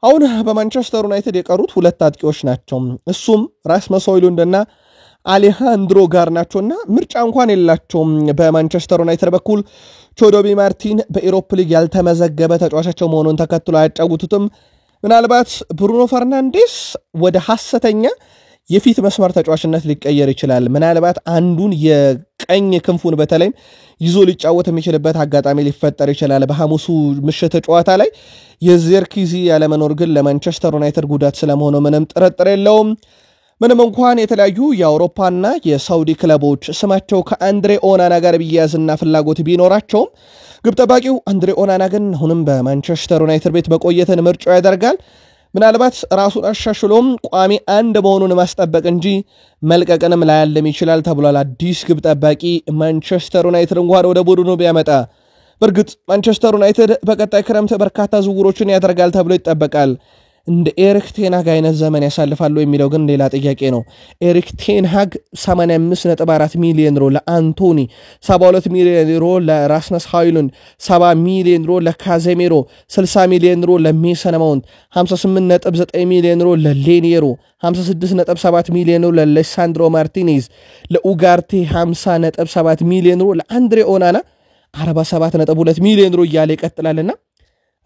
አሁን በማንቸስተር ዩናይትድ የቀሩት 2 አጥቂዎች ናቸው እሱም ራስመስ ሆይሉንድና አሌሃንድሮ ጋርናቾና ምርጫ እንኳን የላቸውም በማንቸስተር ዩናይትድ በኩል ቾዶቢ ማርቲን በኤሮፓ ሊግ ያልተመዘገበ ተጫዋቻቸው መሆኑን ተከትሎ አያጫውቱትም ምናልባት ብሩኖ ፈርናንዴስ ወደ ሐሰተኛ የፊት መስመር ተጫዋችነት ሊቀየር ይችላል ምናልባት አንዱን የቀኝ ክንፉን በተለይ ይዞ ሊጫወት የሚችልበት አጋጣሚ ሊፈጠር ይችላል በሐሙሱ ምሽት ጨዋታ ላይ የዘርኪዚ ያለመኖር ግን ለማንቸስተር ዩናይትድ ጉዳት ስለመሆኑ ምንም ጥርጥር የለውም ምንም እንኳን የተለያዩ የአውሮፓና የሳውዲ ክለቦች ስማቸው ከአንድሬ ኦናና ጋር ቢያያዝና ፍላጎት ቢኖራቸውም ግብ ጠባቂው አንድሬ ኦናና ግን አሁንም በማንቸስተር ዩናይትድ ቤት መቆየትን ምርጫው ያደርጋል ምናልባት ራሱን አሻሽሎም ቋሚ አንድ መሆኑን ማስጠበቅ እንጂ መልቀቅንም ላያለም ይችላል ተብሏል አዲስ ግብ ጠባቂ ማንቸስተር ዩናይትድ እንኳን ወደ ቡድኑ ቢያመጣ በርግጥ ማንቸስተር ዩናይትድ በቀጣይ ክረምት በርካታ ዝውውሮችን ያደርጋል ተብሎ ይጠበቃል እንደ ኤሪክ ቴን ሃግ አይነት ዘመን ያሳልፋሉ የሚለው ግን ሌላ ጥያቄ ነው ኤሪክ ቴን ሃግ 85.4 ሚሊዮን ዩሮ ለአንቶኒ 72 ሚሊዮን ዩሮ ለራስመስ ሆይሉንድ 70 ሚሊዮን ዩሮ ለካዜሜሮ 60 ሚሊዮን ዩሮ ለሜሰን ማውንት 58.9 ሚሊዮን ዩሮ ለሌኒየሮ 56.7 ሚሊዮን ዩሮ ለሌሳንድሮ ማርቲኔዝ ለኡጋርቴ 50.7 ሚሊዮን ዩሮ ለአንድሬ ኦናና 47.2 ሚሊዮን ዩሮ እያለ ይቀጥላልና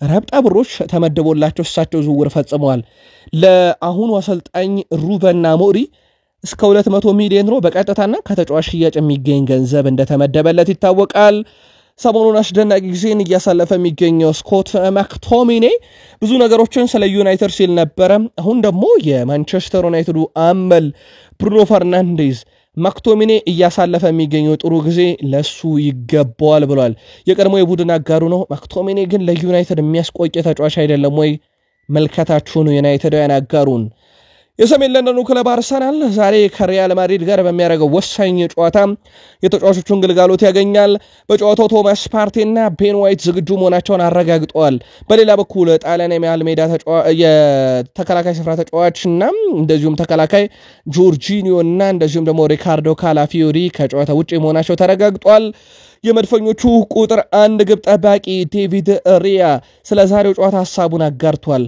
ረብጣ ብሮች ተመደቦላቸው እሳቸው ዝውውር ፈጽመዋል ለአሁኑ አሰልጣኝ ሩበን አሞሪም እስከ 200 ሚሊዮን ዩሮ በቀጥታና ከተጫዋች ሽያጭ የሚገኝ ገንዘብ እንደተመደበለት ይታወቃል ሰሞኑን አስደናቂ ጊዜን እያሳለፈ የሚገኘው ስኮት ማክቶሚኔ ብዙ ነገሮችን ስለ ዩናይትድ ሲል ነበር አሁን ደግሞ የማንቸስተር ዩናይትዱ አምበል ብሩኖ ፈርናንዴዝ ማክቶሚኔ እያሳለፈ የሚገኘው ጥሩ ጊዜ ለሱ ይገባዋል ብሏል የቀድሞ የቡድን አጋሩ ነው ማክቶሚኔ ግን ለዩናይትድ የሚያስቆጭ ተጫዋች አይደለም ወይ መልከታችሁ ነው ዩናይትዳውያን አጋሩን የሰሜን ለንደኑ ክለብ አርሰናል ዛሬ ከሪያል ማድሪድ ጋር በሚያደርገው ወሳኝ ጨዋታ የተጫዋቾቹን ግልጋሎት ያገኛል በጨዋታው ቶማስ ፓርቴና ቤን ዋይት ዝግጁ መሆናቸውን አረጋግጠዋል በሌላ በኩል ጣሊያን የመሃል ሜዳ የተከላካይ ስፍራ ተጫዋችና እንደዚሁም ተከላካይ ጆርጂኒዮና እንደዚሁም ደግሞ ሪካርዶ ካላፊዮሪ ከጨዋታ ውጪ መሆናቸው ተረጋግጧል የመድፈኞቹ ቁጥር 1 ግብ ጠባቂ ዴቪድ ሪያ ስለ ዛሬው ጨዋታ ሐሳቡን አጋርቷል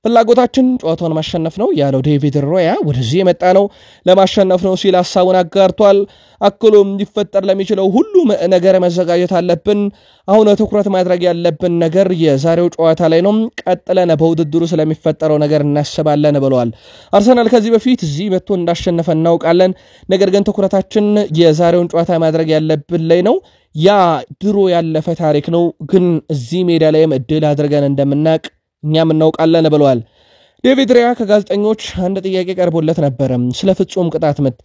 ፍላጎታችን ጨዋታውን ማሸነፍ ነው ያለው ዴቪድ ሮያ ወደዚህ የመጣ ነው ለማሸነፍ ነው ሲል ሐሳቡን አጋርቷል አክሎም እንዲፈጠር ለሚችለው ሁሉ ነገር መዘጋጀት አለብን አሁን ትኩረት ማድረግ ያለብን ነገር የዛሬው ጨዋታ ላይ ነው ቀጥለን በውድድሩ ስለሚፈጠረው ነገር እናስባለን ብለዋል አርሰናል ከዚህ በፊት እዚህ መጥቶ እንዳሸነፈ እናውቃለን ነገር ግን ትኩረታችን የዛሬውን ጨዋታ ማድረግ ያለብን ላይ ነው ያ ድሮ ያለፈ ታሪክ ነው ግን እዚህ ሜዳ ላይም እድል አድርገን እንደምናቅ እኛም እናውቃለን ብለዋል ዴቪድ ሪያ ከጋዜጠኞች አንድ ጥያቄ ቀርቦለት ነበር ስለ ፍጹም ቅጣት ምት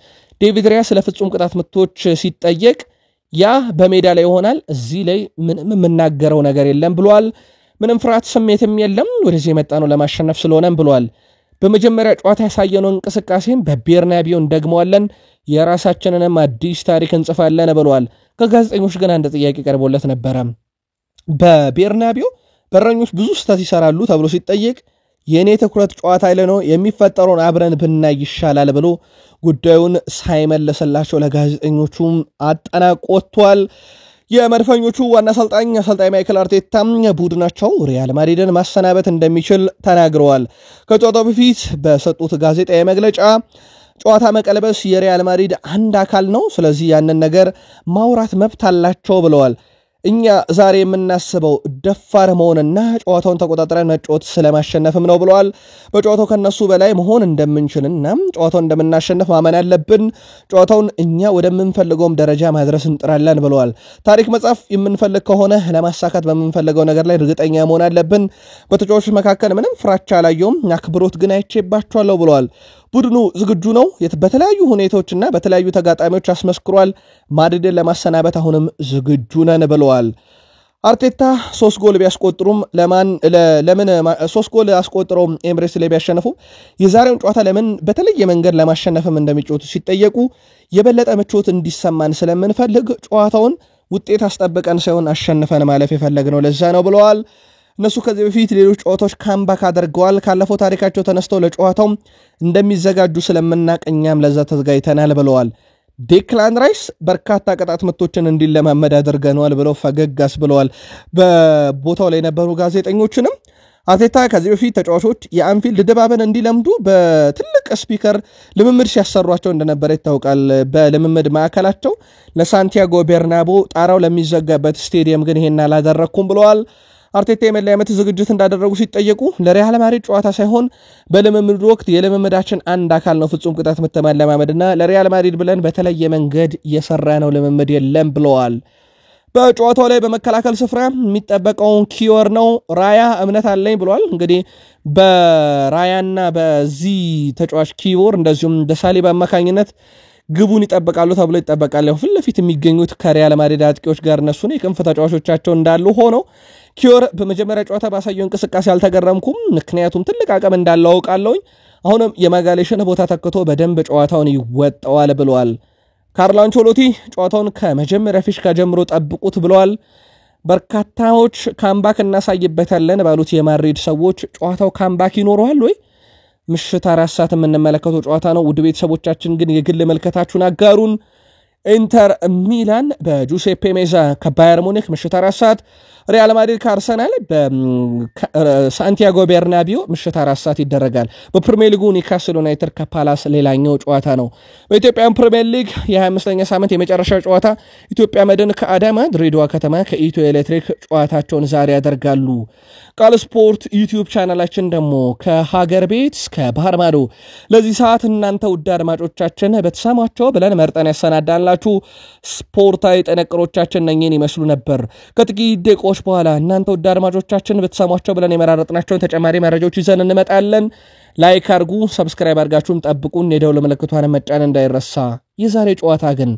ዴቪድ ሪያ ስለ ፍጹም ቅጣት ምቶች ሲጠየቅ ያ በሜዳ ላይ ይሆናል እዚህ ላይ ምንም የምናገረው ነገር የለም ብሏል ምንም ፍርሃት ስሜትም የለም ወደዚህ የመጣ ነው ለማሸነፍ ስለሆነም ብሏል በመጀመሪያ ጨዋታ ያሳየነው እንቅስቃሴም በቤርናቢዮ እንደግመዋለን የራሳችንንም አዲስ ታሪክ እንጽፋለን ብሏል ከጋዜጠኞች ግን አንድ ጥያቄ ቀርቦለት ነበር በቤርናቢዮ በረኞች ብዙ ስህተት ይሰራሉ ተብሎ ሲጠየቅ የኔ ትኩረት ጨዋታ ላይ ነው የሚፈጠረውን አብረን ብናይ ይሻላል ብሎ ጉዳዩን ሳይመለስላቸው ለጋዜጠኞቹም አጠናቆቷል የመድፈኞቹ ዋና አሰልጣኝ ማይክል አርቴታ ቡድናቸው ሪያል ማድሪድን ማሰናበት እንደሚችል ተናግረዋል ከጨዋታው በፊት በሰጡት ጋዜጣዊ መግለጫ ጨዋታ መቀልበስ የሪያል ማድሪድ አንድ አካል ነው ስለዚህ ያንን ነገር ማውራት መብት አላቸው ብለዋል እኛ ዛሬ የምናስበው ደፋር መሆንና ጨዋታውን ተቆጣጥረን መጫወት ስለማሸነፍም ነው ብለዋል በጨዋታው ከነሱ በላይ መሆን እንደምንችልና ጨዋታውን እንደምናሸነፍ ማመን ያለብን ጨዋታውን እኛ ወደምንፈልገው ደረጃ ማድረስ እንጥራለን ብለዋል ታሪክ መጻፍ የምንፈልግ ከሆነ ለማሳካት በመንፈልገው ነገር ላይ እርግጠኛ መሆን አለብን በተጫዋቾች መካከል ምንም ፍራቻ አላየውም አክብሮት ግን አይቼባቸዋለሁ ብለዋል ቡድኑ ዝግጁ ነው በተለያዩ ሁኔታዎችና በተለያዩ ተጋጣሚዎች አስመስክሯል ማድሪድን ለማሰናበት አሁንም ዝግጁ ነን ብለዋል አርቴታ 3 ጎል ቢያስቆጥሩም ለምን 3 ጎል አስቆጥረው ኤምሬትስ ላይ ቢያሸነፉ የዛሬውን ጨዋታ ለምን በተለየ መንገድ ለማሸነፍም እንደሚጫወቱ ሲጠየቁ የበለጠ ምቾት እንዲሰማን ስለምንፈልግ ጨዋታውን ውጤት አስጠብቀን ሳይሆን አሸንፈን ማለፍ የፈለግነው ለዛ ነው ብለዋል እነሱ ከዚህ በፊት ሌሎች ጨዋታዎች ካምባክ አድርገዋል ካለፈው ታሪካቸው ተነስተው ለጨዋታው እንደሚዘጋጁ ስለምናቀኛም ለዛ ተዘጋጅተናል ብለዋል ዴክላን ራይስ በርካታ ቅጣት ምቶችን እንዲለማመድ አድርገናል ብለው ፈገግስ ብለዋል በቦታው ላይ የነበሩ ጋዜጠኞችንም አርቴታ ከዚህ በፊት ተጫዋቾች የአንፊልድ ድባብን እንዲለምዱ በትልቅ ስፒከር ልምምድ ሲያሰሯቸው እንደነበረ ይታወቃል በልምምድ ማዕከላቸው ለሳንቲያጎ ቤርናቦ ጣራው ለሚዘጋበት ስቴዲየም ግን ይሄን አላደረኩም ብለዋል አርቴታ የመለያ ዓመት ዝግጅት እንዳደረጉ ሲጠየቁ ለሪያል ማድሪድ ጨዋታ ሳይሆን በልምምድ ወቅት የልምምዳችን አንድ አካል ነው ፍጹም ቅጣት ምት ለማመድና ለሪያል ማድሪድ ብለን በተለየ መንገድ የሰራነው ልምምድ የለም ብለዋል በጨዋታው ላይ በመከላከል ስፍራ የሚጠበቀውን ኪዮር ነው ራያ እምነት አለኝ ብሏል እንግዲህ በራያና በዚህ ተጫዋች ኪዮር እንደዚሁም ደሳሊባ አማካኝነት ግቡን ይጠበቃሉ ተብሎ ይጠበቃል ፊት ለፊት የሚገኙት ከሪያል ማድሪድ አጥቂዎች ጋር እነሱ ነው የክንፍ ተጫዋቾቻቸው እንዳሉ ሆኖ ኪዮር በመጀመሪያ ጨዋታ ባሳየው እንቅስቃሴ አልተገረምኩም ምክንያቱም ትልቅ አቅም እንዳለው አውቃለሁኝ አሁንም የማጋሌሽን ቦታ ተክቶ በደንብ ጨዋታውን ይወጣዋል ብለዋል ካርሎ አንቸሎቲ ጨዋታውን ከመጀመሪያ ፊሽካ ጀምሮ ጠብቁት ብለዋል በርካታዎች ካምባክ እናሳይበታለን ባሉት የማድሪድ ሰዎች ጨዋታው ካምባክ ይኖረዋል ወይ ምሽት 4 ሰዓት የምንመለከተው ጨዋታ ነው ውድ ቤተሰቦቻችን ግን የግል መልከታችሁን አጋሩን ኢንተር ሚላን በጁሴፔ ሜዛ ከባየር ሙኒክ ምሽት 4 ሰዓት ሪያል ማድሪድ ከአርሰናል በሳንቲያጎ ቤርናቢዮ ምሽት 4 ሰዓት ይደረጋል በፕሪሚየር ሊጉ ኒውካስል ዩናይትድ ከፓላስ ሌላኛው ጨዋታ ነው በኢትዮጵያ ፕሪሚየር ሊግ የ25ኛ ሳምንት የመጨረሻ ጨዋታ ኢትዮጵያ መድን ከአዳማ ድሬዳዋ ከተማ ከኢትዮ ኤሌክትሪክ ጨዋታቸውን ዛሬ ያደርጋሉ ቃል ስፖርት ዩቲዩብ ቻናላችን ደግሞ ከሀገር ቤት እስከ ባህር ማዶ ለዚህ ሰዓት እናንተ ውድ አድማጮቻችን በተሰማቸው ብለን መርጠን ያሰናዳንላችሁ ስፖርታዊ ጥንቅሮቻችን ነኝን ይመስሉ ነበር ከጥቂት ደቂቃዎች በኋላ እናንተ ውድ አድማጮቻችን በተሰማቸው ብለን የመራረጥናቸውን ተጨማሪ መረጃዎች ይዘን እንመጣለን ላይክ አድርጉ ሰብስክራይብ አድርጋችሁን ጠብቁን የደውል ምልክቷን መጫን እንዳይረሳ የዛሬ ጨዋታ ግን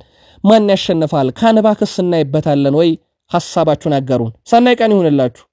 ማን ያሸንፋል ካንባክስ እናይበታለን ወይ ሐሳባችሁን አጋሩን ሰናይ ቀን ይሁንላችሁ